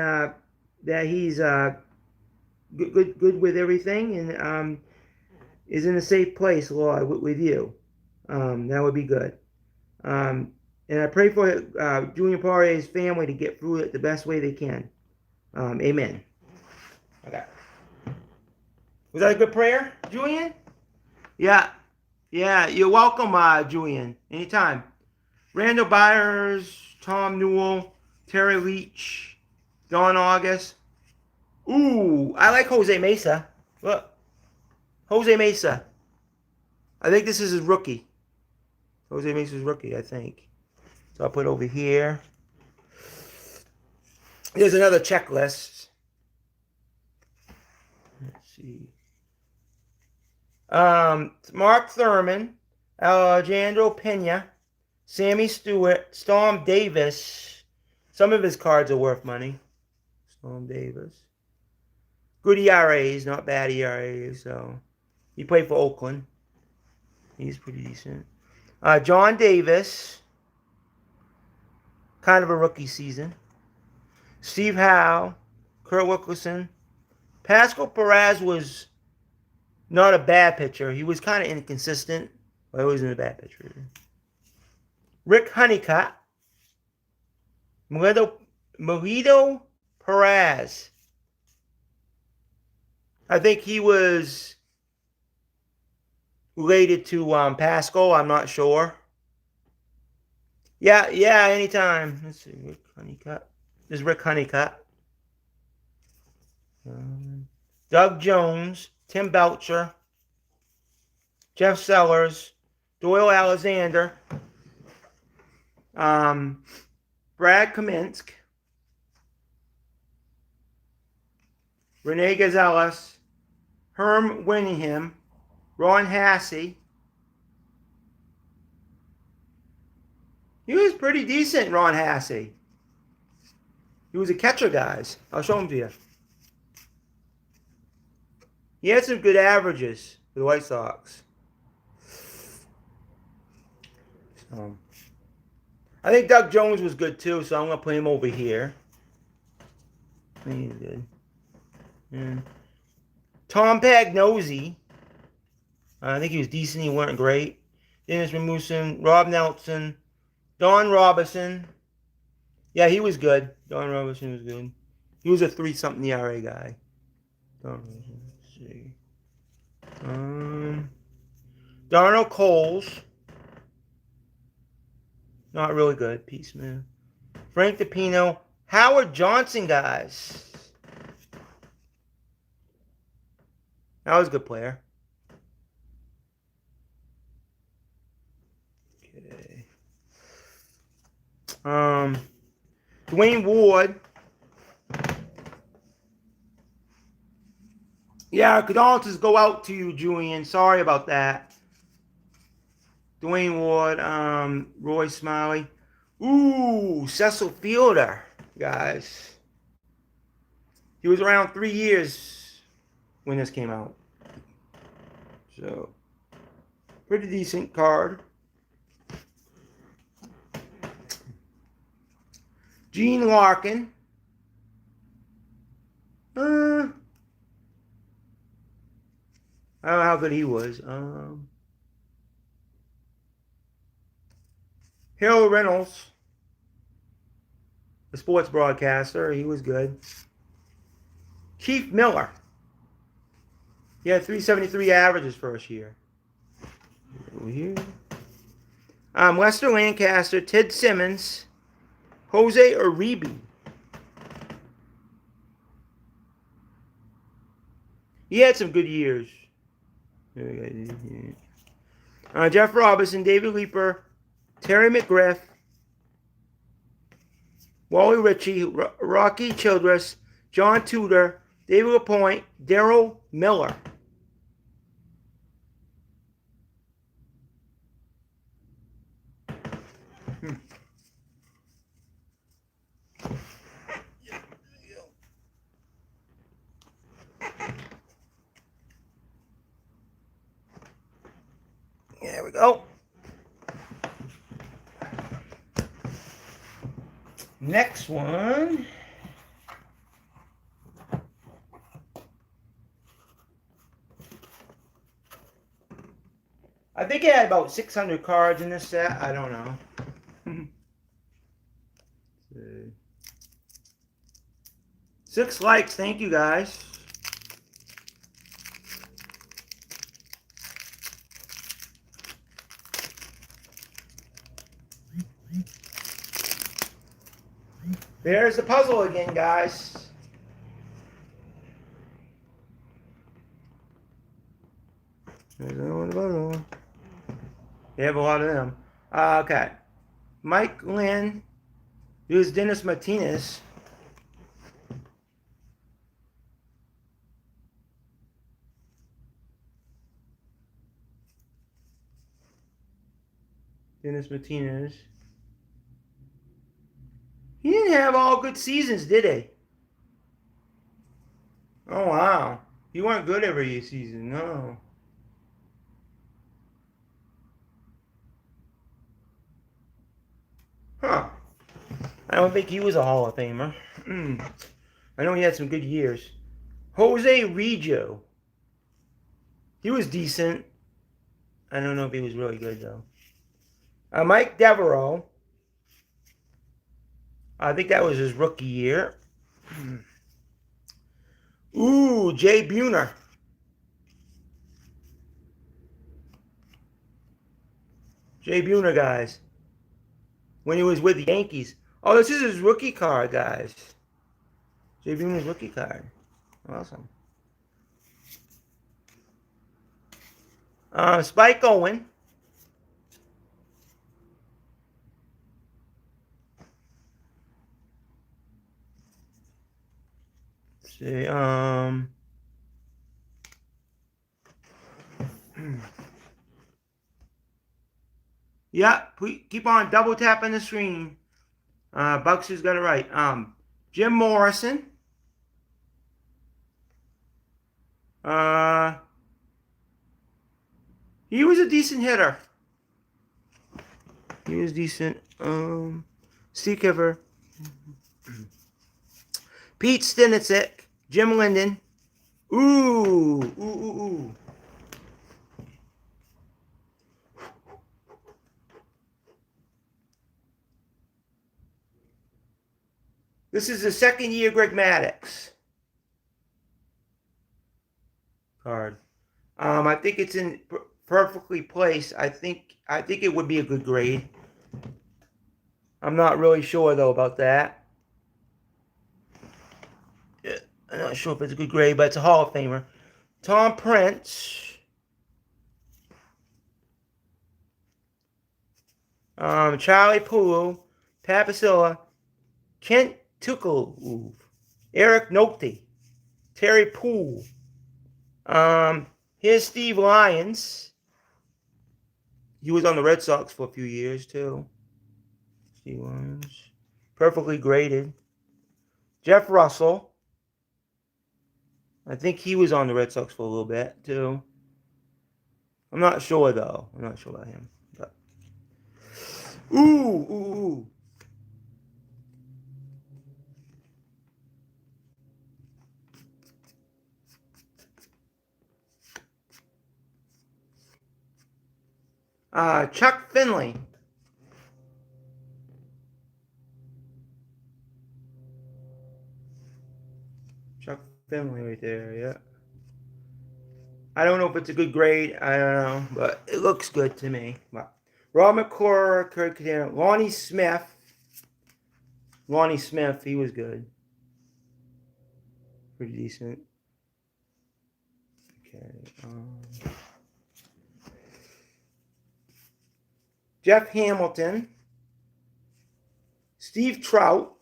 that he's good with everything and is in a safe place, Lord, with you. That would be good. And I pray for Julian Poirier's family to get through it the best way they can. Amen. Okay. Was that a good prayer, Julian? Yeah. Yeah, you're welcome, Julian. Anytime. Randall Byers, Tom Newell, Terry Leach, Don August. Ooh, I like Jose Mesa. Look. Jose Mesa. I think this is his rookie. Jose Mesa's rookie, I think. So I'll put it over here. There's another checklist. Let's see. Mark Thurman, Alejandro Pena, Sammy Stewart, Storm Davis. Some of his cards are worth money. Storm Davis. Good ERAs, not bad ERAs. So he played for Oakland. He's pretty decent. John Davis. Kind of a rookie season. Steve Howe. Kurt Wilkerson. Pascal Perez was not a bad pitcher. He was kind of inconsistent, but he wasn't a bad pitcher. Rick Honeycutt. Melito Perez. I think he was related to Pascal. I'm not sure. Yeah, anytime. Let's see, Rick Honeycutt. This is Rick Honeycutt. Doug Jones, Tim Belcher, Jeff Sellers, Doyle Alexander, Brad Kaminsky, Rene Gonzalez, Herm Winningham, Ron Hassey. He was pretty decent, Ron Hassey. He was a catcher, guys. I'll show him to you. He had some good averages for the White Sox. I think Doug Jones was good too, so I'm going to put him over here. He's good. Yeah. Tom Pagnozzi. I think he was decent. He weren't great. Dennis Rasmussen, Rob Nelson, Don Robinson. Yeah, he was good. Don Robinson was good. He was a 3-something ERA guy. Don Robinson. Let's see. Darnell Coles. Not really good. Pete Smith. Frank DePino. Howard Johnson, guys. That was a good player. Okay. Dwayne Ward. Yeah, condolences go out to you, Julian. Sorry about that. Dwayne Ward, Roy Smiley. Ooh, Cecil Fielder, guys. He was around 3 years when this came out. So, pretty decent card. Gene Larkin. I don't know how good he was. Harold Reynolds, the sports broadcaster, he was good. Keith Miller. He had 373 averages first year. Over here. Lester Lancaster, Ted Simmons, Jose Uribe. He had some good years. Jeff Robinson, David Leeper, Terry McGriff, Wally Ritchie, Rocky Childress, John Tudor, David LaPointe, Darryl Miller. There we go. Next one. I think it had about 600 cards in this set. I don't know. 6 likes. Thank you, guys. There's the puzzle again, guys. There's another puzzle. They have a lot of them. Okay. Mike Lynn. Here's Dennis Martinez. Dennis Martinez. He didn't have all good seasons, did he? Oh, wow. He weren't good every season, no. Huh. I don't think he was a Hall of Famer. I know he had some good years. Jose Reggio. He was decent. I don't know if he was really good, though. Mike Devereaux. I think that was his rookie year. Ooh, Jay Buhner. Jay Buhner, guys. When he was with the Yankees. Oh, this is his rookie card, guys. Jay Buhner's rookie card. Awesome. Spike Owen. see. Yeah, keep on double tapping the screen. Bucks has got it right. Jim Morrison. Uh, he was a decent hitter. He was decent. Steve Kipper. Pete Stenitzik. Jim Linden. Ooh. This is the second year Greg Maddux card. I think it's in perfectly placed. I think it would be a good grade. I'm not really sure though about that. I'm not sure if it's a good grade, but it's a Hall of Famer. Tom Prince. Charlie Pulu. Pat Pasilla. Kent Tuchel. Eric Nolte. Terry Poole. Here's Steve Lyons. He was on the Red Sox for a few years too. Steve Lyons. Perfectly graded. Jeff Russell. I think he was on the Red Sox for a little bit too. I'm not sure though. I'm not sure about him. But ooh. Chuck Finley. Chuck Finley right there, yeah. I don't know if it's a good grade. I don't know, but it looks good to me. But Rob McClure, Kurt Cadena, Lonnie Smith. Lonnie Smith, he was good. Pretty decent. Okay. Jeff Hamilton. Steve Trout.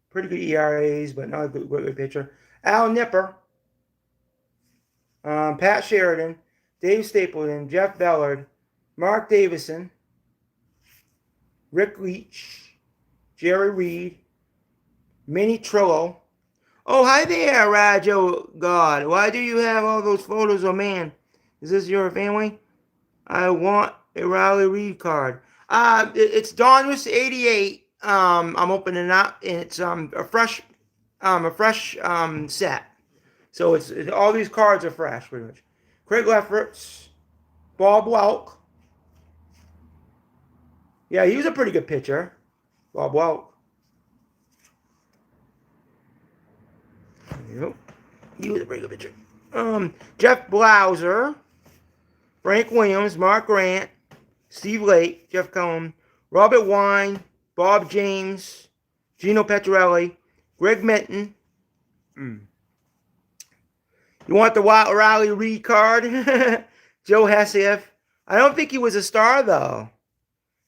Pretty good ERAs, but not a good pitcher. Al Nipper. Pat Sheridan. Dave Stapleton. Jeff Bellard. Mark Davison. Rick Leach. Jerry Reed. Minnie Trillo. Oh, hi there, Rajo God. Why do you have all those photos of man? Is this your family? I want a Riley Reed card. It's Donruss 88. I'm opening up, and it's a fresh set. So it's all these cards are fresh, pretty much. Craig Lefferts, Bob Welk. Yeah, he was a pretty good pitcher, Bob Welk. Yep. He was a pretty good pitcher. Jeff Blauser, Frank Williams, Mark Grant, Steve Lake, Jeff Cohen, Robert Wine, Bob James, Gino Petrelli, Greg Minton. You want the Riley Reed card? Joe Hessif. I don't think he was a star, though.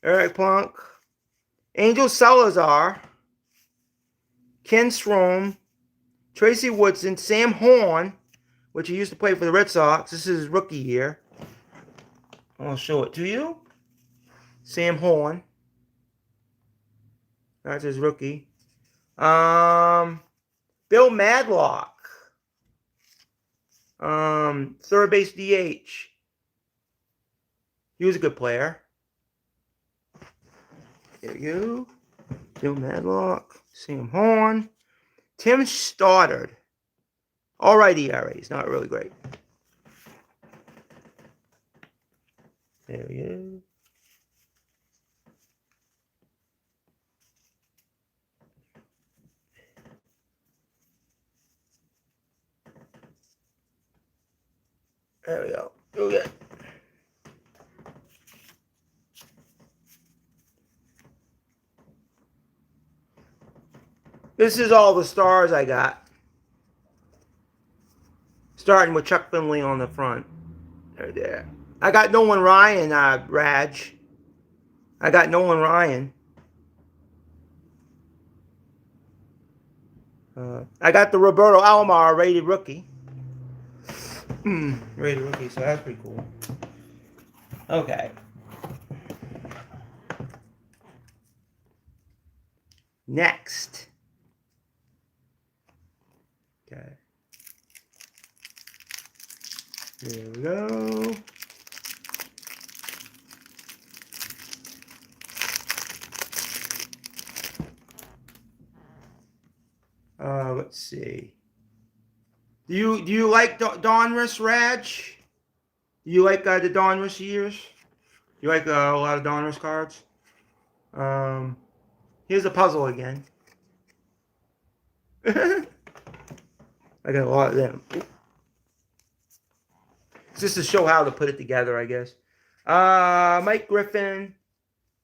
Eric Plunk. Angel Salazar. Ken Strom. Tracy Woodson. Sam Horn, which he used to play for the Red Sox. This is his rookie year. I'll show it to you. Sam Horn. That's his rookie. Bill Madlock. Third base DH. He was a good player. There you go. Bill Madlock. Sam Horn. Tim Stoddard. All right ERAs. Not really great. There he is. There we go. Okay. This is all the stars I got. Starting with Chuck Finley on the front. There. I got Nolan Ryan, Raj. I got Nolan Ryan. I got the Roberto Alomar rated rookie. Rated rookie, so that's pretty cool. Okay. Next. Okay. There we go. Let's see. Do you like Donruss, Raj? Do you like the Donruss years? You like a lot of Donruss cards? Here's a puzzle again. I got a lot of them. It's just to show how to put it together, I guess. Mike Griffin,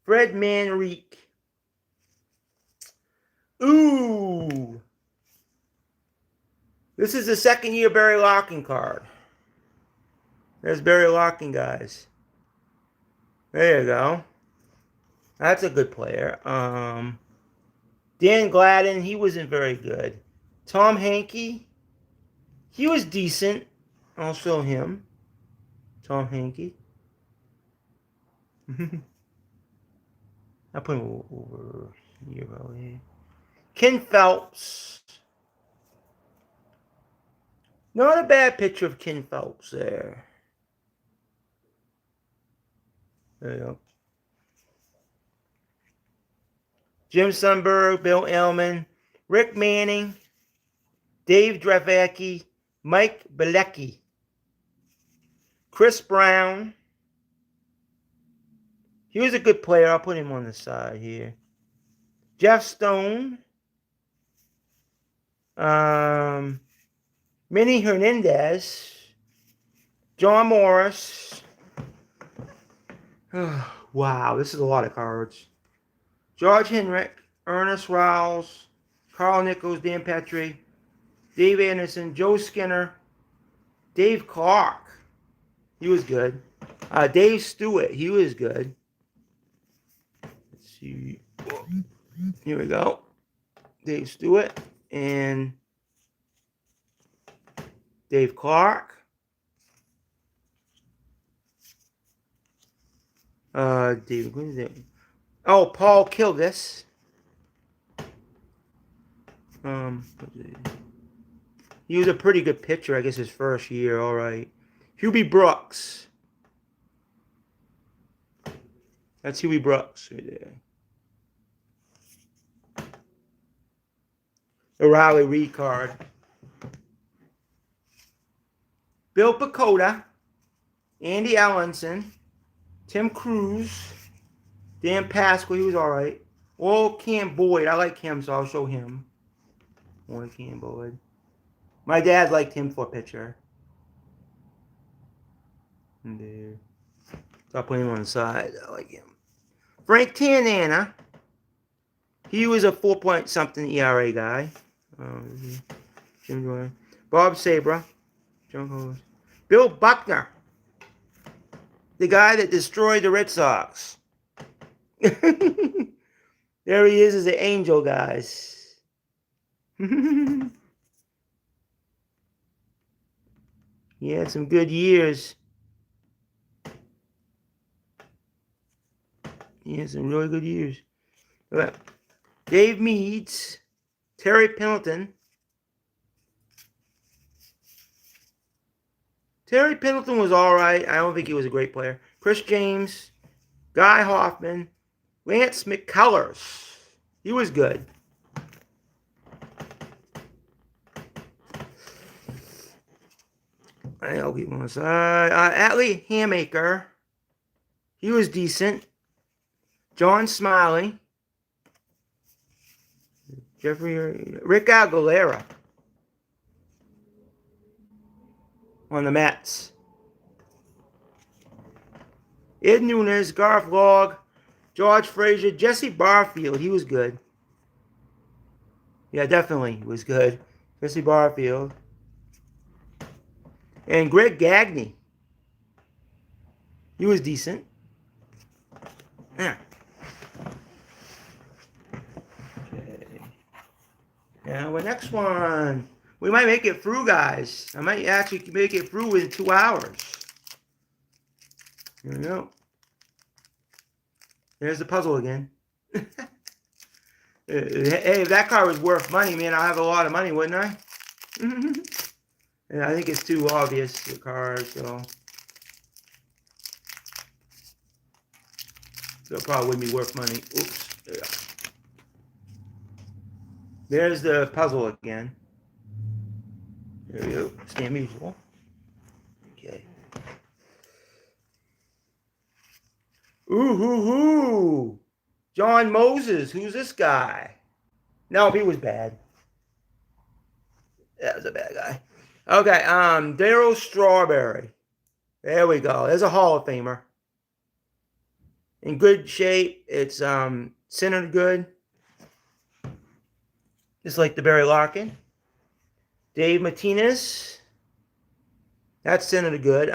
Fred Manrique. Ooh. This is the second year Barry Larkin card. There's Barry Larkin, guys. There you go. That's a good player. Dan Gladden, he wasn't very good. Tom Hankey, he was decent. I'll show him. Tom Hankey. I'll put him over here. Ken Phelps. Not a bad picture of Ken Phelps there. There you go. Jim Sundberg, Bill Ellman, Rick Manning, Dave Dravecki, Mike Bilecki, Chris Brown. He was a good player. I'll put him on the side here. Jeff Stone. Minnie Hernandez. John Morris. Wow, this is a lot of cards. George Henrik, Ernest Rouse, Carl Nichols, Dan Petrie, Dave Anderson, Joe Skinner, Dave Clark. He was good. Dave Stewart. He was good. Let's see. Here we go. Dave Stewart and Dave Clark. David, what is it? Oh, Paul Kilgus. He was a pretty good pitcher, I guess, his first year. All right. Hubie Brooks. That's Huey Brooks right there. The Riley Reed card. Bill Pecota. Andy Allenson. Tim Cruz. Dan Pascal, he was alright. Oh, Cam Boyd. I like him, so I'll show him. One Cam Boyd. My dad liked him for a pitcher. And there. So I'll put him on the side. I like him. Frank Tanana. He was a 4-point-something ERA guy. Jim Joy. Bob Sabra. John Holmes. Bill Buckner. The guy that destroyed the Red Sox. There he is as an angel, guys. He had some good years. He had some really good years. Dave Meads, Terry Pendleton. Terry Pendleton was all right. I don't think he was a great player. Chris James, Guy Hoffman, Lance McCullers. He was good. I'll keep him on the side. Atlee Hammaker. He was decent. John Smiley. Rick Aguilera. On the Mets. Ed Nunez, Garth Log, George Frazier, Jesse Barfield. He was good. Yeah, definitely he was good. Jesse Barfield. And Greg Gagne. He was decent. Yeah. Okay. Now, the next one. We might make it through, guys. I might actually make it through in 2 hours. Here we go. There's the puzzle again. Hey, if that car was worth money, man, I'll have a lot of money, wouldn't I? And I think it's too obvious, the car, so it probably wouldn't be worth money. Oops. There we go. There's the puzzle again. There we go. Same usual. Okay. Ooh, hoo, hoo. John Moses. Who's this guy? No, he was bad. That was a bad guy. Okay, Darryl Strawberry. There we go. There's a Hall of Famer. In good shape. It's centered good. Just like the Barry Larkin. Dave Martinez. That's centered good.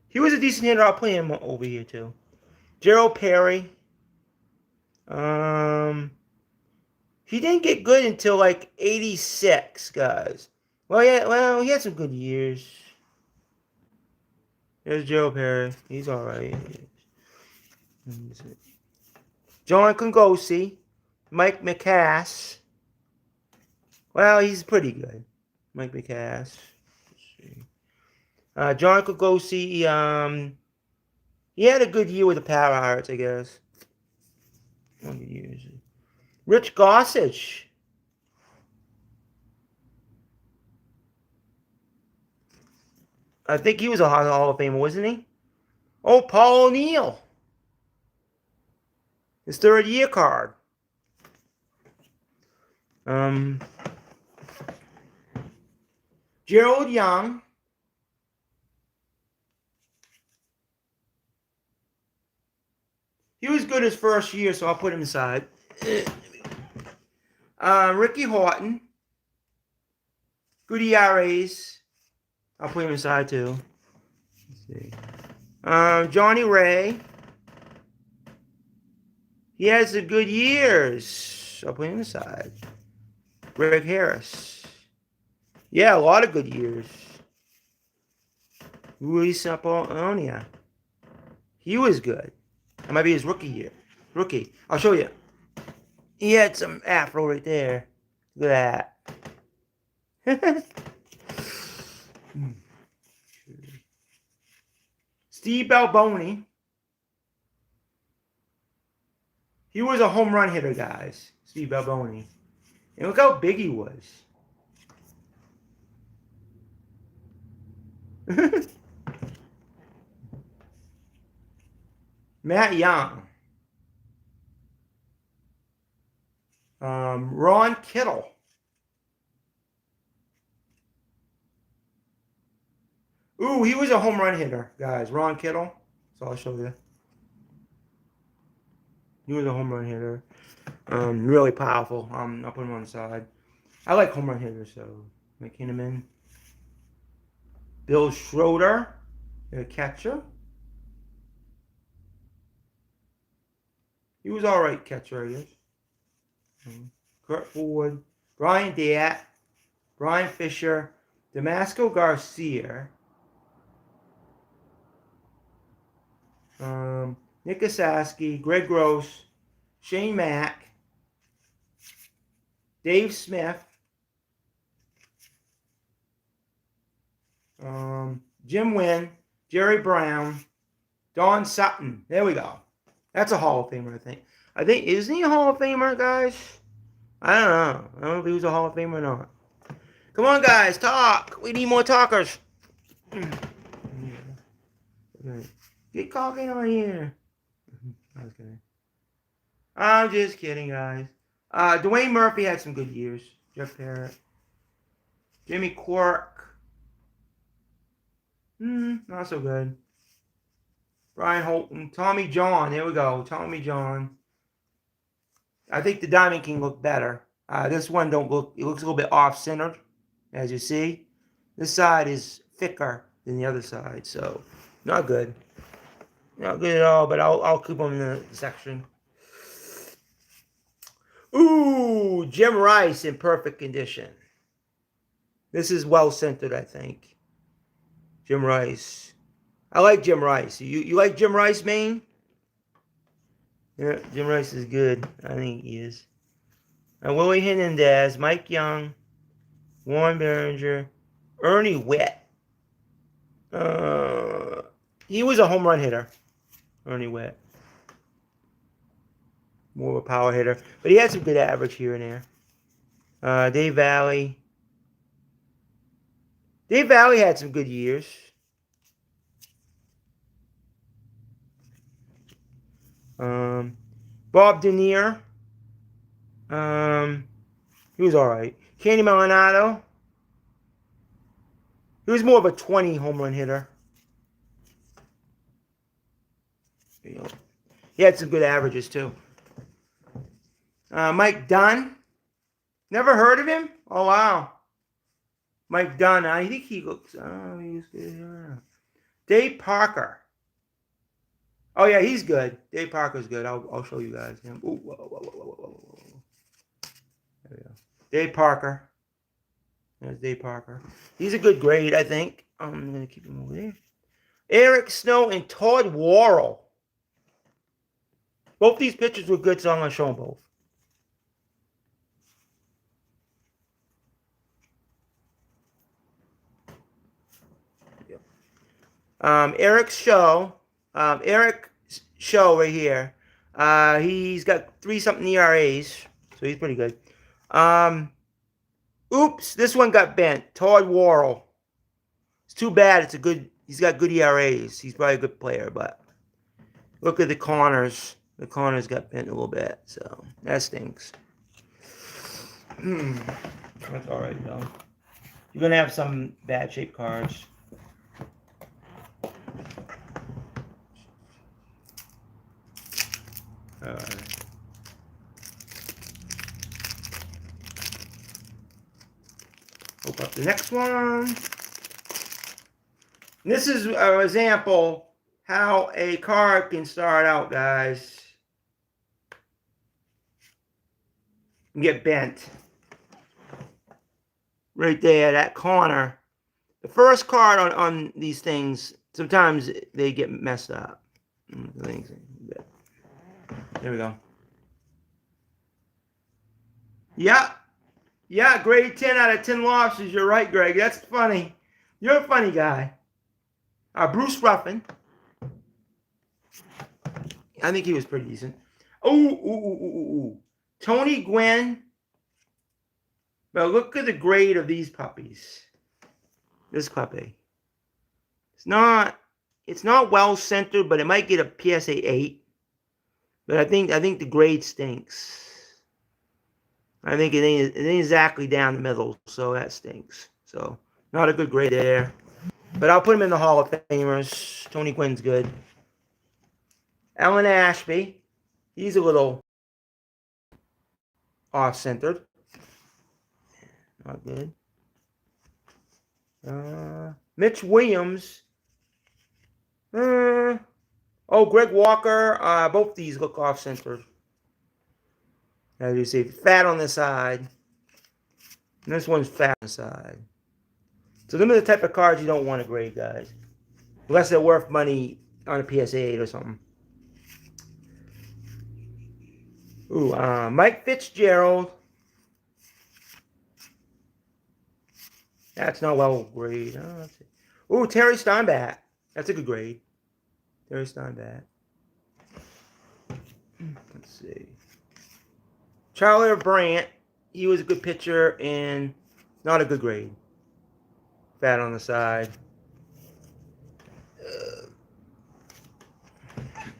He was a decent hitter. I'll play him over here too. Gerald Perry. He didn't get good until like 86, guys. Well, yeah, well, he had some good years. There's Gerald Perry. He's all right. John Congosi. Mike McCass. Well, he's pretty good. Mike McCass. John Congosi. He had a good year with the Power Hearts, I guess. Good years. Rich Gossage. I think he was a Hall of Famer, wasn't he? Oh, Paul O'Neill. His third year card. Gerald Young. He was good his first year, so I'll put him aside. Ricky Horton. Good ERAs. I'll put him aside too. Let's see. Johnny Ray. He has the good years. I'll put him aside. Greg Harris. Yeah, a lot of good years. Luis Apollonia. He was good. That might be his rookie year. Rookie. I'll show you. He had some afro right there. Look at that. Steve Balboni. He was a home run hitter, guys. Steve Balboni. And look how big he was. Matt Young. Ron Kittle. Ooh, he was a home run hitter, guys. Ron Kittle. So I'll show you. He was a home run hitter. Really powerful. I'll put him on the side. I like home run hitters, so making him in. Bill Schroeder, a catcher. He was all right catcher, I guess. Kurt Ford, Brian Diat, Brian Fisher, Damasco Garcia, Nick Asaski, Greg Gross, Shane Mack, Dave Smith, Jim Wynn, Jerry Brown, Don Sutton. There we go. That's a Hall of Famer, I think. Isn't he a Hall of Famer, guys? I don't know. I don't know if he was a Hall of Famer or not. Come on, guys, talk. We need more talkers. Get talking on here. I was kidding. I'm just kidding, guys. Dwayne Murphy had some good years. Jeff Parrott. Jimmy Quirk. Not so good. Brian Holton. Tommy John. There we go. Tommy John. I think the Diamond King looked better. This one don't look. It looks a little bit off-centered, as you see. This side is thicker than the other side, so not good. Not good at all. But I'll keep them in the section. Ooh, Jim Rice in perfect condition. This is well centered, I think. Jim Rice. I like Jim Rice. You like Jim Rice, Maine? Yeah, Jim Rice is good. I think he is. Willie Hernandez, Mike Young, Warren Behringer, Ernie Witt. He was a home run hitter. Ernie Witt. More of a power hitter. But he had some good average here and there. Dave Valley. Dave Valley had some good years. Bob Denier. He was all right. Kenny Melanado. He was more of a 20 home run hitter. He had some good averages too. Mike Dunn. Never heard of him? Oh wow. Mike Dunn. I think he looks. Oh, he's good. Dave Parker. Oh yeah, he's good. Dave Parker's good. I'll show you guys him. Ooh, whoa, whoa, whoa, whoa, whoa, whoa. There we go. Dave Parker. There's Dave Parker. He's a good grade, I think. I'm gonna keep him over there. Eric Snow and Todd Worrell. Both these pictures were good, so I'm gonna show them both. Eric's show. Eric's show right here. He's got 3-something ERAs, so he's pretty good. Oops, this one got bent. Todd Worrell. It's too bad. He's got good ERAs. He's probably a good player, but look at the corners. The corners got bent a little bit, so that stinks. That's all right though. You're gonna have some bad shaped cards. All right. Open up the next one. This is an example how a card can start out, guys. And get bent. Right there, that corner. The first card on these things, sometimes they get messed up. There we go. Yeah. Yeah, grade 10 out of 10 losses. You're right, Greg. That's funny. You're a funny guy. Bruce Ruffin. I think he was pretty decent. Ooh. Tony Gwynn. But look at the grade of these puppies. This puppy. It's not well centered, but it might get a PSA 8. But I think the grade stinks. I think it ain't exactly down the middle, so that stinks. So not a good grade there. But I'll put him in the Hall of Famers. Tony Gwynn's good. Alan Ashby. He's a little off-centered. Not good. Mitch Williams. Greg Walker. Both these look off-centered. As you see, fat on the side. And this one's fat on the side. So them are the type of cards you don't want to grade, guys. Unless they're worth money on a PSA 8 or something. Ooh, Mike Fitzgerald. That's not well grade. Ooh, Terry Steinbach. That's a good grade. Terry Steinbach. Let's see. Charlie Brandt. He was a good pitcher and not a good grade. Fat on the side.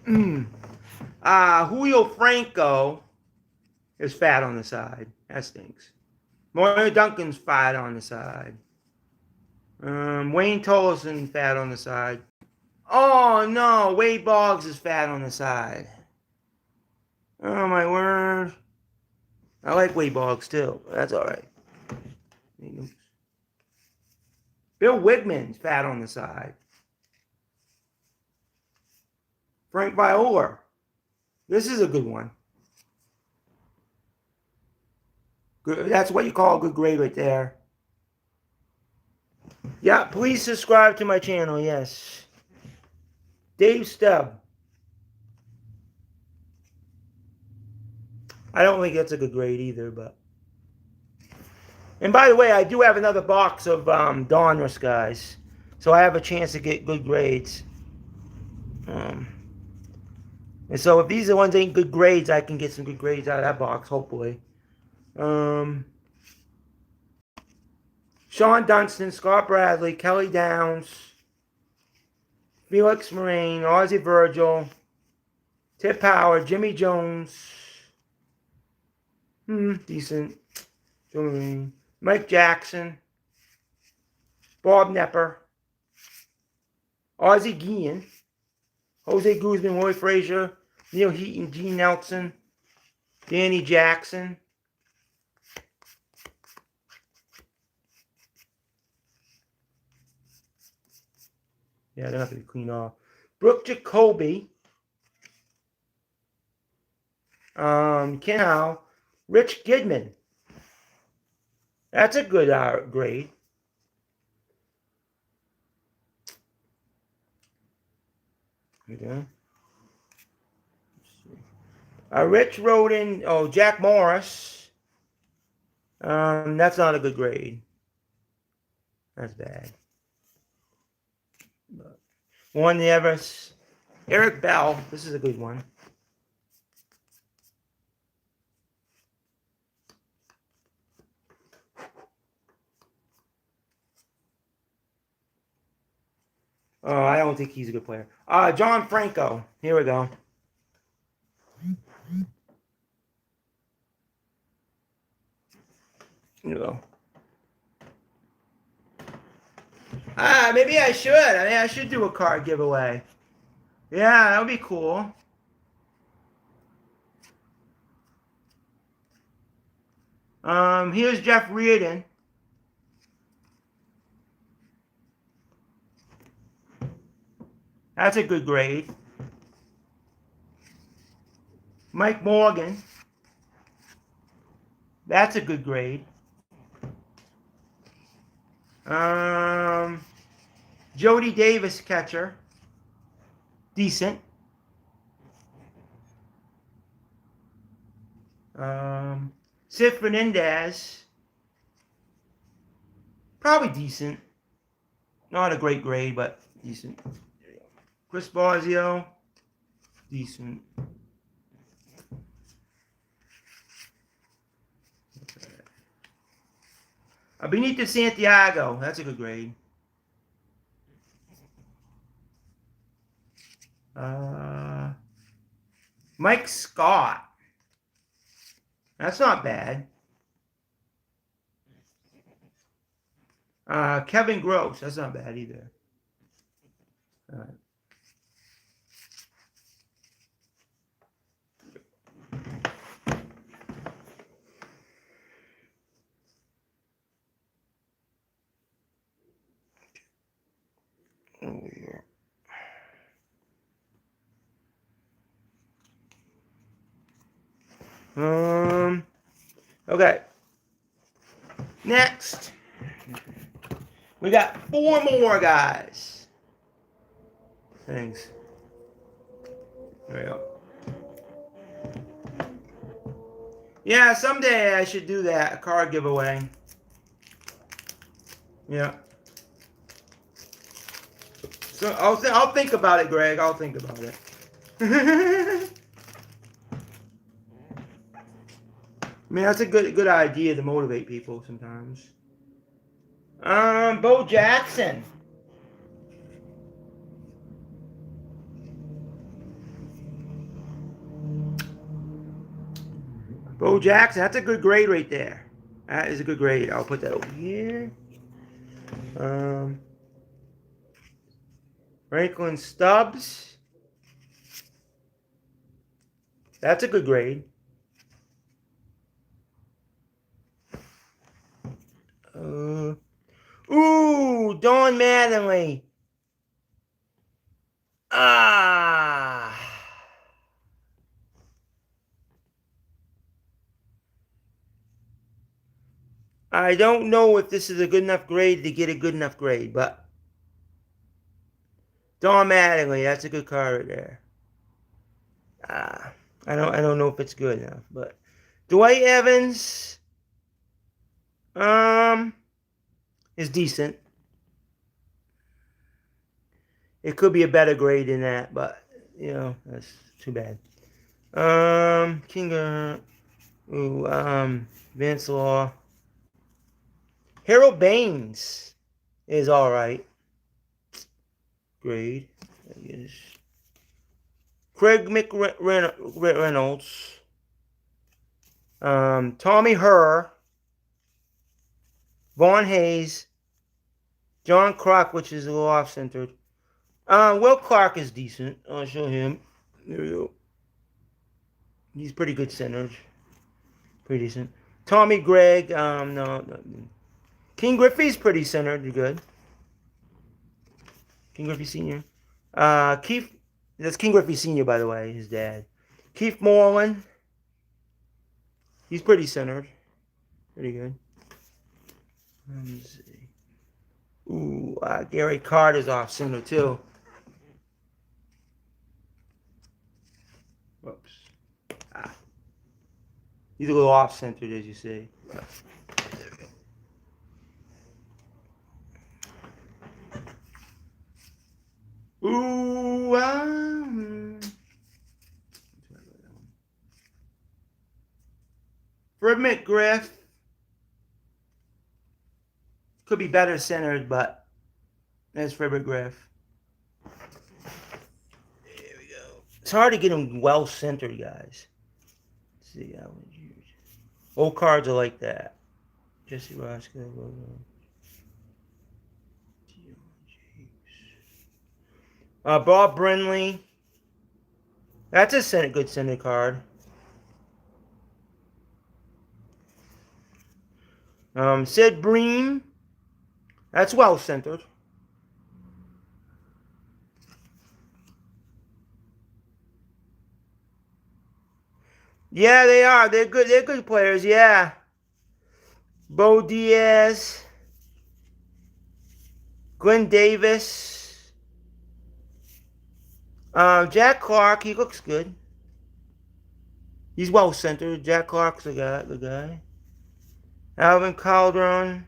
Julio Franco is fat on the side. That stinks. Mario Duncan's fat on the side. Wayne Tolleson fat on the side. Oh no, Wade Boggs is fat on the side. Oh my word. I like Wade Boggs too. That's all right. Bill Wigman's fat on the side. Frank Viola. This is a good one. Good, that's what you call a good grade right there. Yeah, please subscribe to my channel, yes. Dave Stubb. I don't think that's a good grade either, but... And by the way, I do have another box of Donruss, guys. So I have a chance to get good grades. And so if these ones ain't good grades, I can get some good grades out of that box, hopefully. Sean Dunston, Scott Bradley, Kelly Downs, Felix Moraine, Ozzie Virgil, Tip Howard, Jimmy Jones. Decent. Joe Marine. Mike Jackson, Bob Nepper, Ozzie Guillen, Jose Guzman, Roy Frazier, Neil Heaton, Gene Nelson, Danny Jackson. Yeah, they have to be cleaned off. Brooke Jacoby, Ken Howe, Rich Gidman. That's a good grade. Okay. Rich Roden, Jack Morris. That's not a good grade. That's bad. Warren Evers, Eric Bell. This is a good one. Oh, I don't think he's a good player. John Franco. Here we go. Here we go. Maybe I should. I should do a card giveaway. Yeah, that would be cool. Here's Jeff Reardon. That's a good grade. Mike Morgan. That's a good grade. Jody Davis, catcher. Decent. Sid Fernandez. Probably decent. Not a great grade, but decent. Chris Bosio. Decent. Benito Santiago. That's a good grade. Mike Scott. That's not bad. Kevin Gross. That's not bad either. All right. Over here. Okay. Next, we got 4 more guys. Thanks. There we go. Yeah, someday I should do that, a card giveaway. Yeah. So I'll think about it, Greg. I'll think about it. I mean, that's a good idea to motivate people sometimes. Bo Jackson. Bo Jackson, that's a good grade right there. That is a good grade. I'll put that over here. Franklin Stubbs. That's a good grade. Ooh, Don Mattingly. I don't know if this is a good enough grade to get a good enough grade, but Don Mattingly, that's a good card right there. I don't know if it's good enough, but Dwight Evans, um, is decent. It could be a better grade than that, but that's too bad. Kinga, Vince Law, Harold Baines is all right. Grade, I guess. Craig McReynolds, Tommy Herr, Vaughn Hayes, John Crock, which is a little off-centered. Will Clark is decent. I'll show him. There we go. He's pretty good centered. Pretty decent. Tommy Gregg, no. King Griffey's pretty centered. You're good. King Griffey Sr. Keith, that's King Griffey Sr., by the way, his dad. Keith Moreland. He's pretty centered. Pretty good. Let me see. Ooh, Gary Carter's off center, too. Whoops. He's a little off centered, as you see. Ooh, Fred McGriff could be better centered, but that's Fred McGriff. There we go. It's hard to get him well centered, guys. Let's see how would you. Old cards are like that. Jesse Roscoe. Bob Brenly. That's a good center card. Sid Bream. That's well centered. Yeah, they are. They're good. They're good players. Yeah. Bo Diaz. Glenn Davis. Jack Clark. He looks good. He's well centered. Jack Clark's the guy. Alvin Calderon.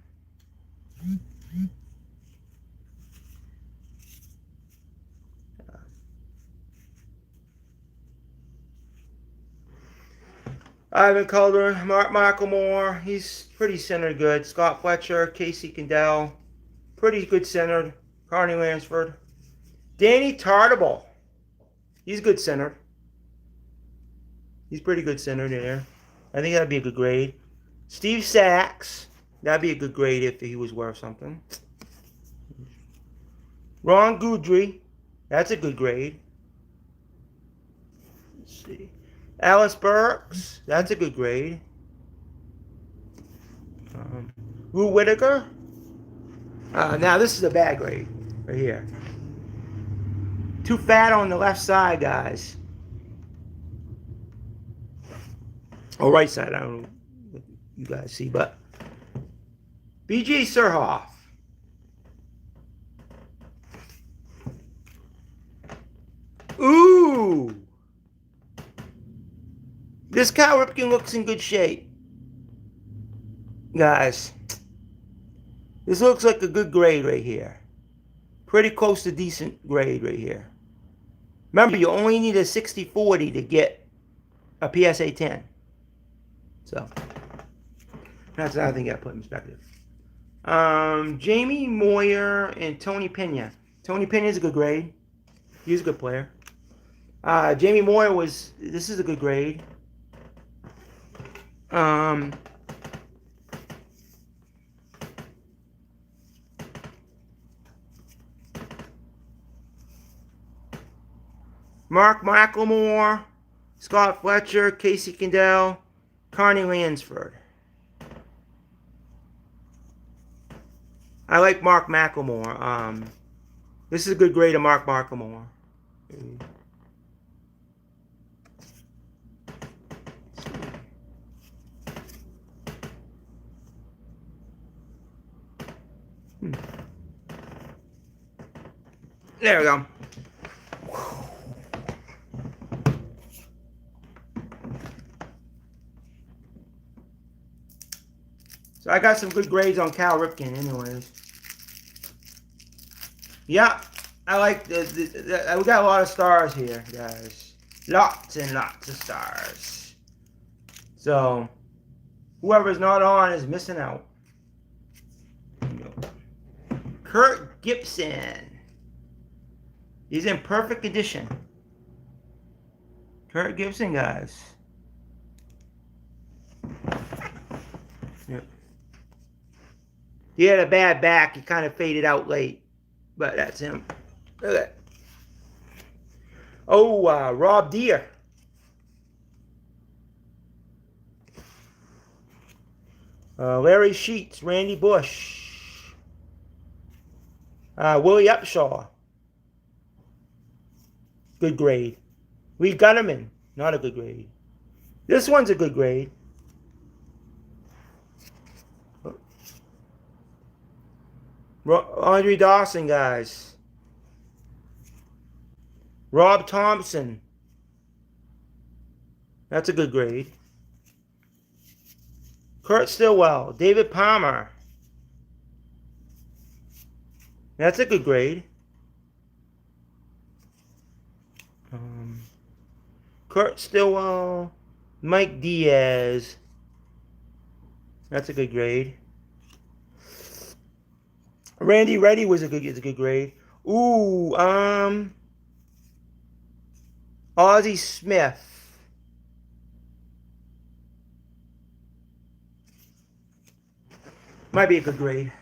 Ivan Calderon, Mark Michaelmore, he's pretty centered good. Scott Fletcher, Casey Kendall, pretty good centered. Carney Lansford. Danny Tartable, he's good centered. He's pretty good centered there. I think that'd be a good grade. Steve Sachs, that'd be a good grade if he was worth something. Ron Goodry, that's a good grade. Let's see. Alice Burks, that's a good grade. Lou Whitaker. Now this is a bad grade right here. Too fat on the left side, guys. Or right side, I don't know what you guys see, but B.J. Surhoff. Ooh! This Cal Ripken looks in good shape. Guys, this looks like a good grade right here. Pretty close to decent grade right here. Remember, you only need a 60-40 to get a PSA 10. So, that's another thing I put in perspective. Jamie Moyer and Tony Pena. Tony Pena is a good grade. He's a good player. Jamie Moyer this is a good grade. Mark Michaelmore, Scott Fletcher, Casey Kendall, Carney Lansford. I like Mark McLemore. This is a good grade of Mark McLemore. There we go. So I got some good grades on Cal Ripken anyways. Yeah, I like we got a lot of stars here, guys. Lots and lots of stars. So, whoever's not on is missing out. Kurt Gibson. He's in perfect condition. Kurt Gibson, guys. Yep. He had a bad back. He kind of faded out late. But that's him. Look at that. Oh, Rob Deere. Larry Sheets, Randy Bush. Willie Upshaw. Good grade. Lee Gutterman. Not a good grade. This one's a good grade. Andre Dawson, guys. Rob Thompson. That's a good grade. Kurt Stillwell. David Palmer. That's a good grade. Kurt Stillwell. Mike Diaz. That's a good grade. Randy Reddy is a good grade. Ooh, Ozzie Smith. Might be a good grade.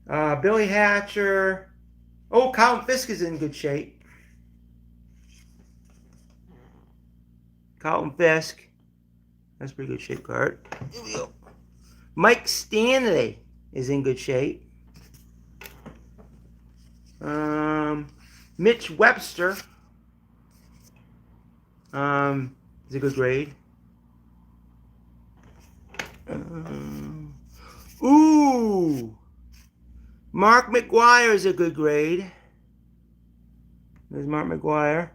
Billy Hatcher. Oh, Carlton Fisk is in good shape. Carlton Fisk. That's a pretty good shape card. Here we go. Mike Stanley is in good shape. Mitch Webster is a good grade. Ooh, Mark McGuire is a good grade. There's Mark McGuire.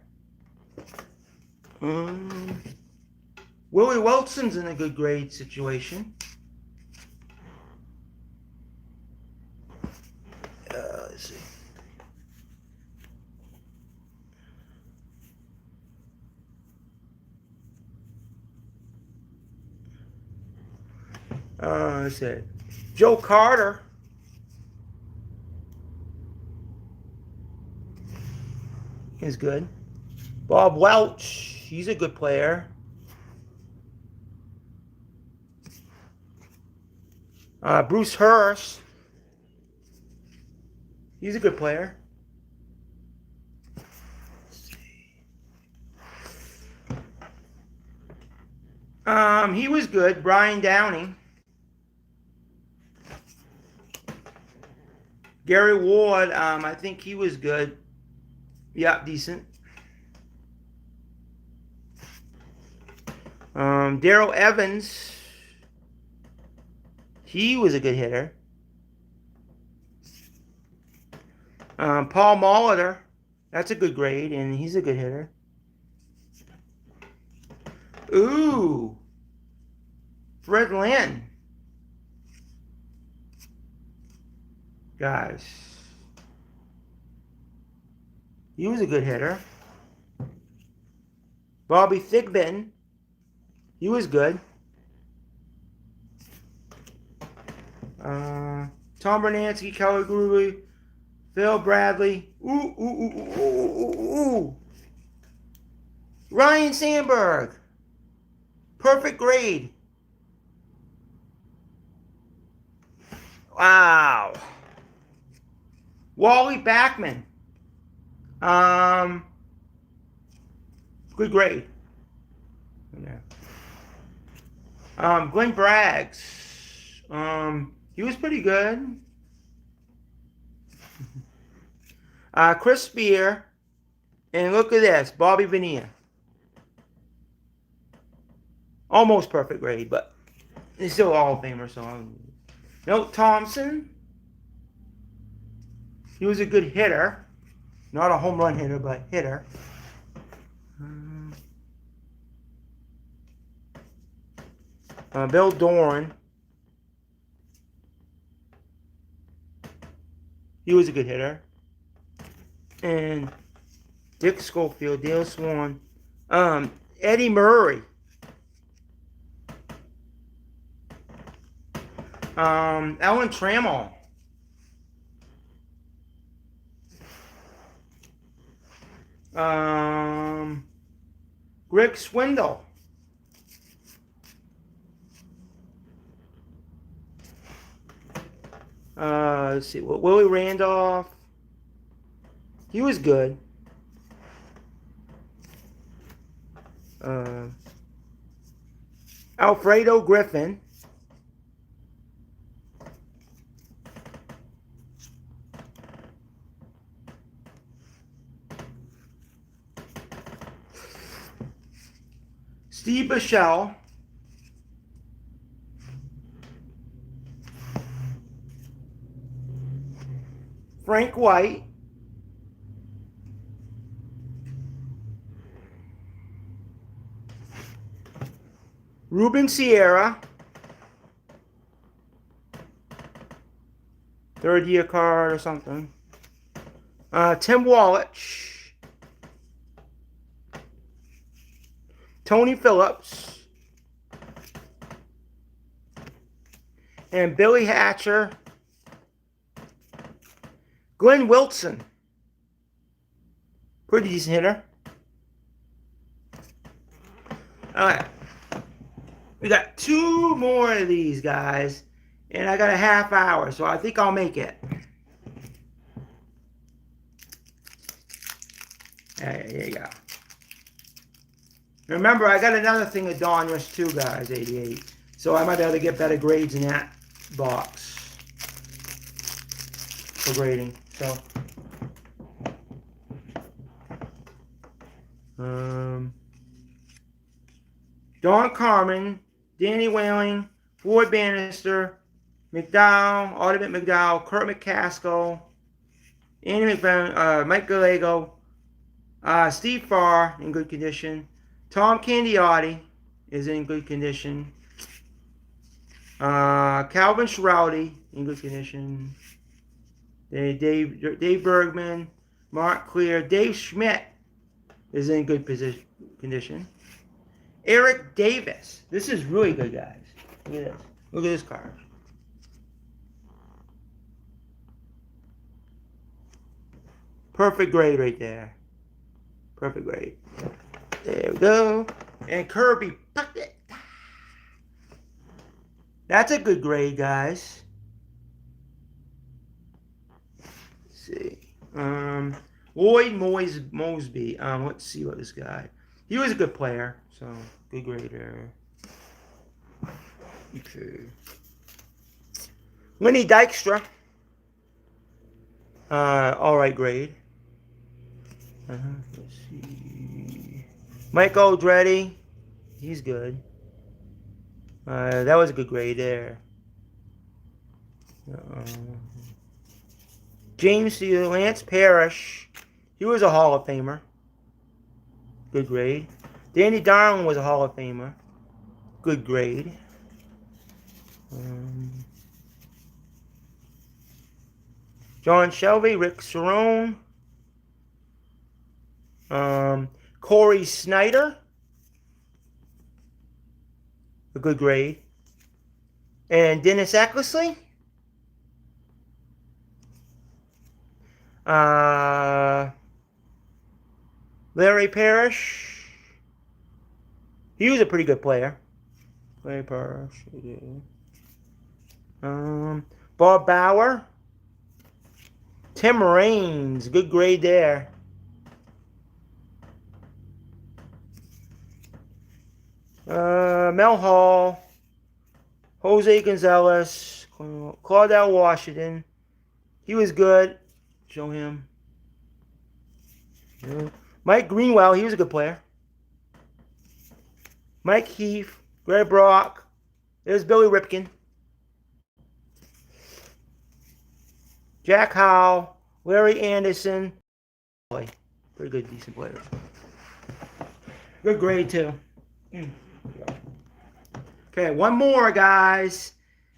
Willie Wilson's in a good grade situation. Let's see. Let's see. Joe Carter. Is good. Bob Welch. He's a good player. Bruce Hurst. He's a good player. He was good. Brian Downing. Gary Ward, I think he was good. Yeah, decent. Darrell Evans. He was a good hitter. Paul Molitor. That's a good grade, and he's a good hitter. Ooh. Fred Lynn. Guys. He was a good hitter. Bobby Thigpen. He was good. Tom Bernansky, Kelly Gruby, Phil Bradley. Ooh. Ryan Sandberg. Perfect grade. Wow. Wally Backman. Good grade. Glenn Braggs. He was pretty good. Chris Spear. And look at this. Bobby Bonilla. Almost perfect grade, but he's still a Hall of Famer, so Milt Thompson. He was a good hitter. Not a home run hitter, but hitter. Bill Doran. He was a good hitter. And Dick Schofield, Dale Swan. Eddie Murray. Alan Trammell. Greg Swindle. Let's see. Willie Randolph. He was good. Alfredo Griffin. Steve Bichelle. Frank White. Ruben Sierra. Third year card or something. Tim Wallich. Tony Phillips. And Billy Hatcher. Glenn Wilson. Pretty decent hitter. Alright. We got 2 more of these guys. And I got a half hour, so I think I'll make it. There you go. Remember, I got another thing of Donruss too, guys, 88. So I might be able to get better grades in that box for grading. So, Don Carmen, Danny Whaling, Floyd Bannister, McDowell, Audubon McDowell, Kurt McCaskill, Andy McBain, Mike Gallego, Steve Farr in good condition. Tom Candiotti is in good condition. Calvin Schroudy in good condition. Dave Bergman, Mark Clear, Dave Schmidt is in good condition. Eric Davis. This is really good, guys. Look at this. Look at this card. Perfect grade right there. Perfect grade. There we go. And Kirby Puckett. That's a good grade, guys. Let's see. Lloyd Mosby. Let's see what this guy. He was a good player, so good grade there. Okay. Lenny Dykstra. All right grade. Let's see. Mike Oldready. He's good. That was a good grade there. James Steele, Lance Parrish. He was a Hall of Famer. Good grade. Danny Darling was a Hall of Famer. Good grade. John Shelby, Rick Cerrone. Corey Snyder. A good grade. And Dennis Eckersley. Larry Parrish. He was a pretty good player. Larry Parrish. Bob Bauer. Tim Raines. Good grade there. Mel Hall. Jose Gonzalez. Claudel Washington. He was good. Show him. Mike Greenwell, he was a good player. Mike Heath, Greg Brock. There's Billy Ripken. Jack Howell, Larry Anderson. Boy, pretty good, decent players. Good grade too. Okay, one more, guys.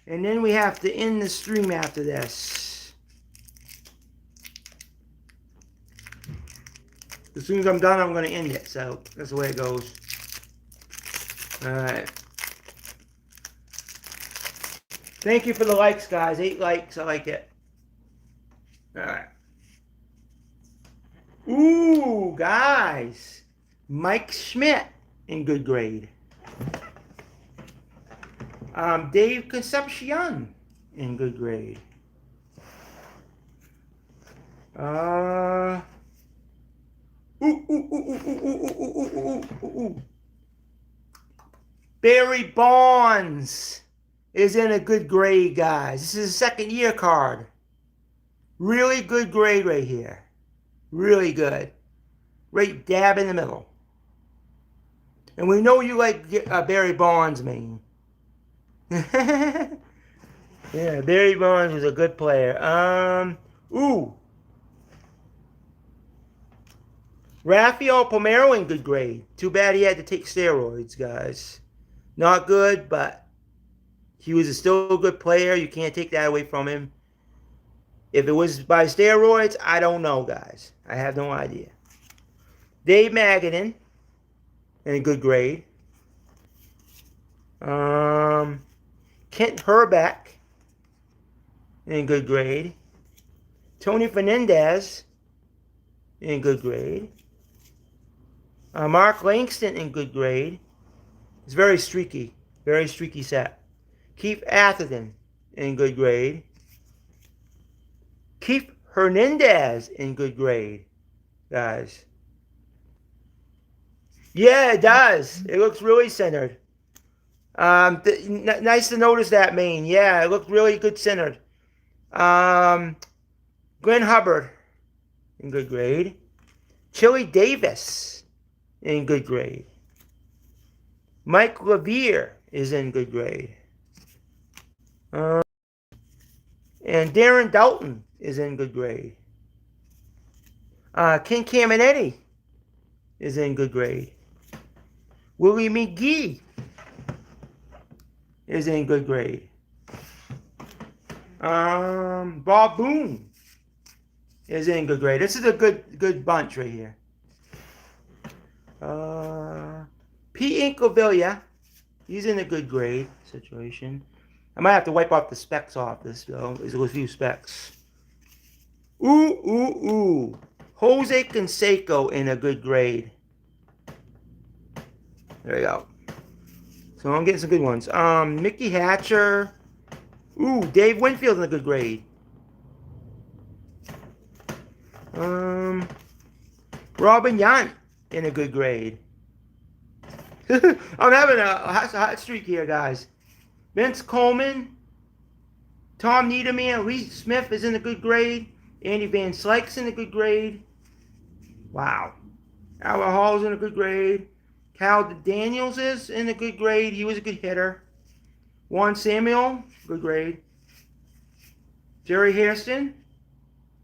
And then we have to end the stream after this. As soon as I'm done, I'm going to end it. So that's the way it goes. Alright. Thank you for the likes, guys. 8 likes. I like it. Alright. Ooh, guys. Mike Schmidt in good grade. Dave Concepcion in good grade. Barry Bonds is in a good grade, guys. This is a second year card. Really good grade right here. Really good. Right dab in the middle. And we know you like Barry Bonds, man. Yeah, Barry Bonds was a good player. Rafael Palmeiro in good grade. Too bad he had to take steroids, guys. Not good, but he was still a good player. You can't take that away from him. If it was by steroids, I don't know, guys. I have no idea. Dave Magadan in a good grade. Kent Herbeck in good grade. Tony Fernandez in good grade. Mark Langston in good grade. It's very streaky. Very streaky set. Keith Atherton in good grade. Keith Hernandez in good grade, guys. Yeah, it does. It looks really centered. Nice to notice that, Maine. Yeah, it looked really good centered. Glenn Hubbard in good grade. Chili Davis in good grade. Mike Levere is in good grade. And Darren Dalton is in good grade. Ken Caminetti is in good grade. Willie McGee is in good grade. Bob Boone is in good grade. This is a good bunch right here. P. Incavilla, he's in a good grade situation. I might have to wipe off the specs off this though. There's a few specs. Jose Canseco in a good grade. There you go. So I'm getting some good ones. Mickey Hatcher. Dave Winfield in a good grade. Robin Yount in a good grade. I'm having a hot streak here, guys. Vince Coleman. Tom Niederman. Lee Smith is in a good grade. Andy Van Slyke's in a good grade. Wow. Albert Hall's in a good grade. Cal Daniels is in a good grade. He was a good hitter. Juan Samuel, good grade. Jerry Hairston,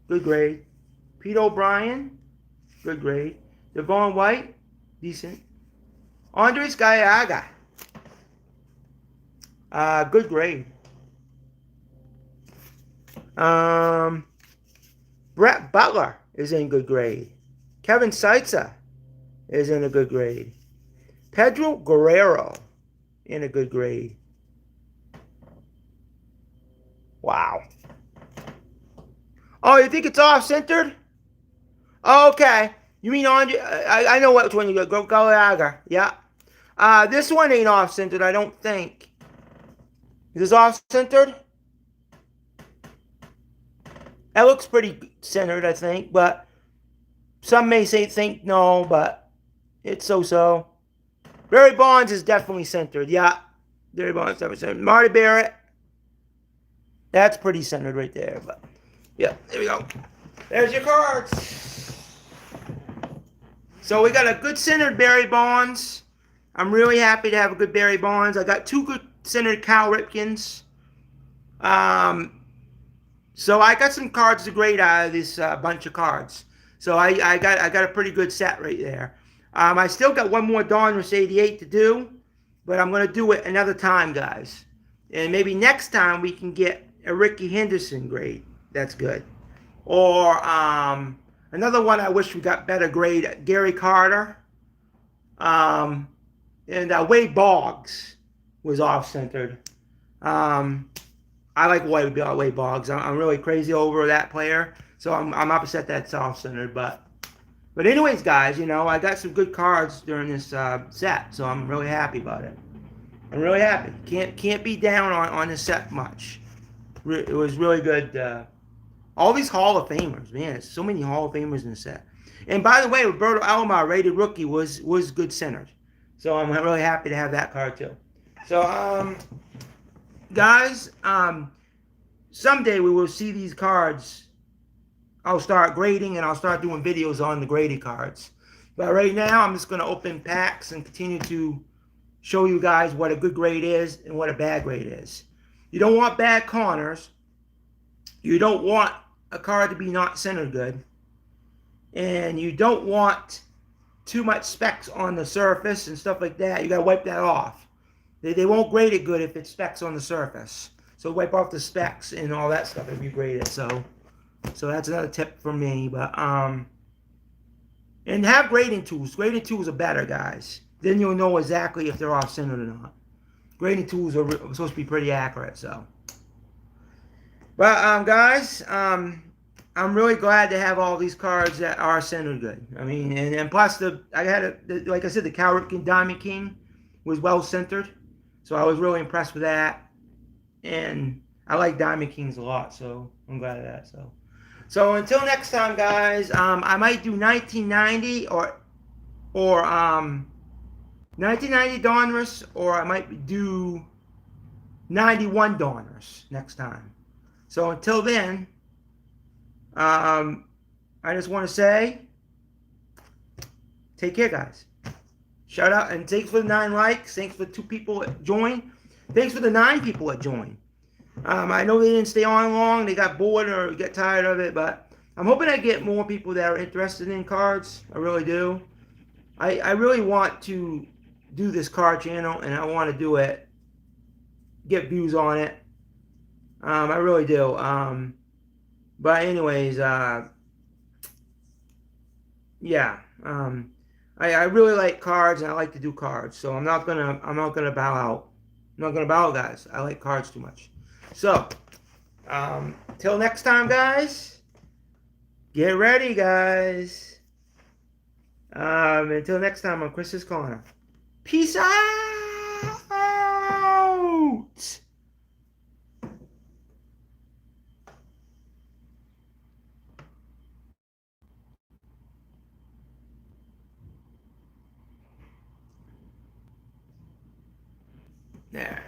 good grade. Pete O'Brien, good grade. Devon White, decent. Andres Gallaga, good grade. Brett Butler is in good grade. Kevin Seitzer is in a good grade. Pedro Guerrero in a good grade. Wow. Oh, you think it's off-centered? Okay. You mean on? I know which one you got. Go Gallagher. Yeah. This one ain't off-centered, I don't think. Is this off-centered? That looks pretty centered, I think, but some may think no, but it's so-so. Barry Bonds is definitely centered. Yeah. Barry Bonds definitely centered. Marty Barrett. That's pretty centered right there, but yeah, there we go. There's your cards. So we got a good centered Barry Bonds. I'm really happy to have a good Barry Bonds. I got two good centered Cal Ripkens. So I got some cards to grade out of this bunch of cards. So I got a pretty good set right there. I still got one more Donruss 88 to do, but I'm gonna do it another time, guys. And maybe next time we can get a Ricky Henderson grade. That's good. Or another one I wish we got better grade, Gary Carter. Um, and Wade Boggs was off-centered. Um, I like Wade Boggs. I'm really crazy over that player, so I'm upset that's off-centered. But anyways, guys, I got some good cards during this set, so I'm really happy about it. I'm really happy. Can't be down on this set much. It was really good. All these Hall of Famers, man. There's so many Hall of Famers in the set. And by the way, Roberto Alomar, rated rookie, was good centered. So I'm really happy to have that card too. So guys, someday we will see these cards. I'll start grading and I'll start doing videos on the graded cards. But right now, I'm just going to open packs and continue to show you guys what a good grade is and what a bad grade is. You don't want bad corners. You don't want a card to be not centered good. And you don't want too much specs on the surface and stuff like that. You got to wipe that off. They won't grade it good if it's specs on the surface. So wipe off the specs and all that stuff if you grade it. So that's another tip from me. But and have grading tools. Grading tools are better, guys. Then you'll know exactly if they're off centered or not. Grading tools are supposed to be pretty accurate. So, but guys, I'm really glad to have all these cards that are centered good. I mean, and plus like I said, the Cal Ripken Diamond King was well centered. So I was really impressed with that. And I like Diamond Kings a lot, so I'm glad of that. So until next time, guys, I might do 1990 or 1990 Donruss, or I might do 91 Donruss next time. So until then, I just want to say, take care, guys. Shout out, and thanks for the 9 likes. Thanks for the 2 people that joined. Thanks for the 9 people that joined. I know they didn't stay on long. They got bored or get tired of it, but I'm hoping I get more people that are interested in cards. I really do. I really want to do this card channel, and I want to do it, get views on it. I really do. But anyways, yeah. I really like cards, and I like to do cards. So I'm not gonna bow out. I'm not gonna bow out, guys. I like cards too much. So, till next time, guys. Get ready, guys. Until next time on Chris's Corner. Peace out. There.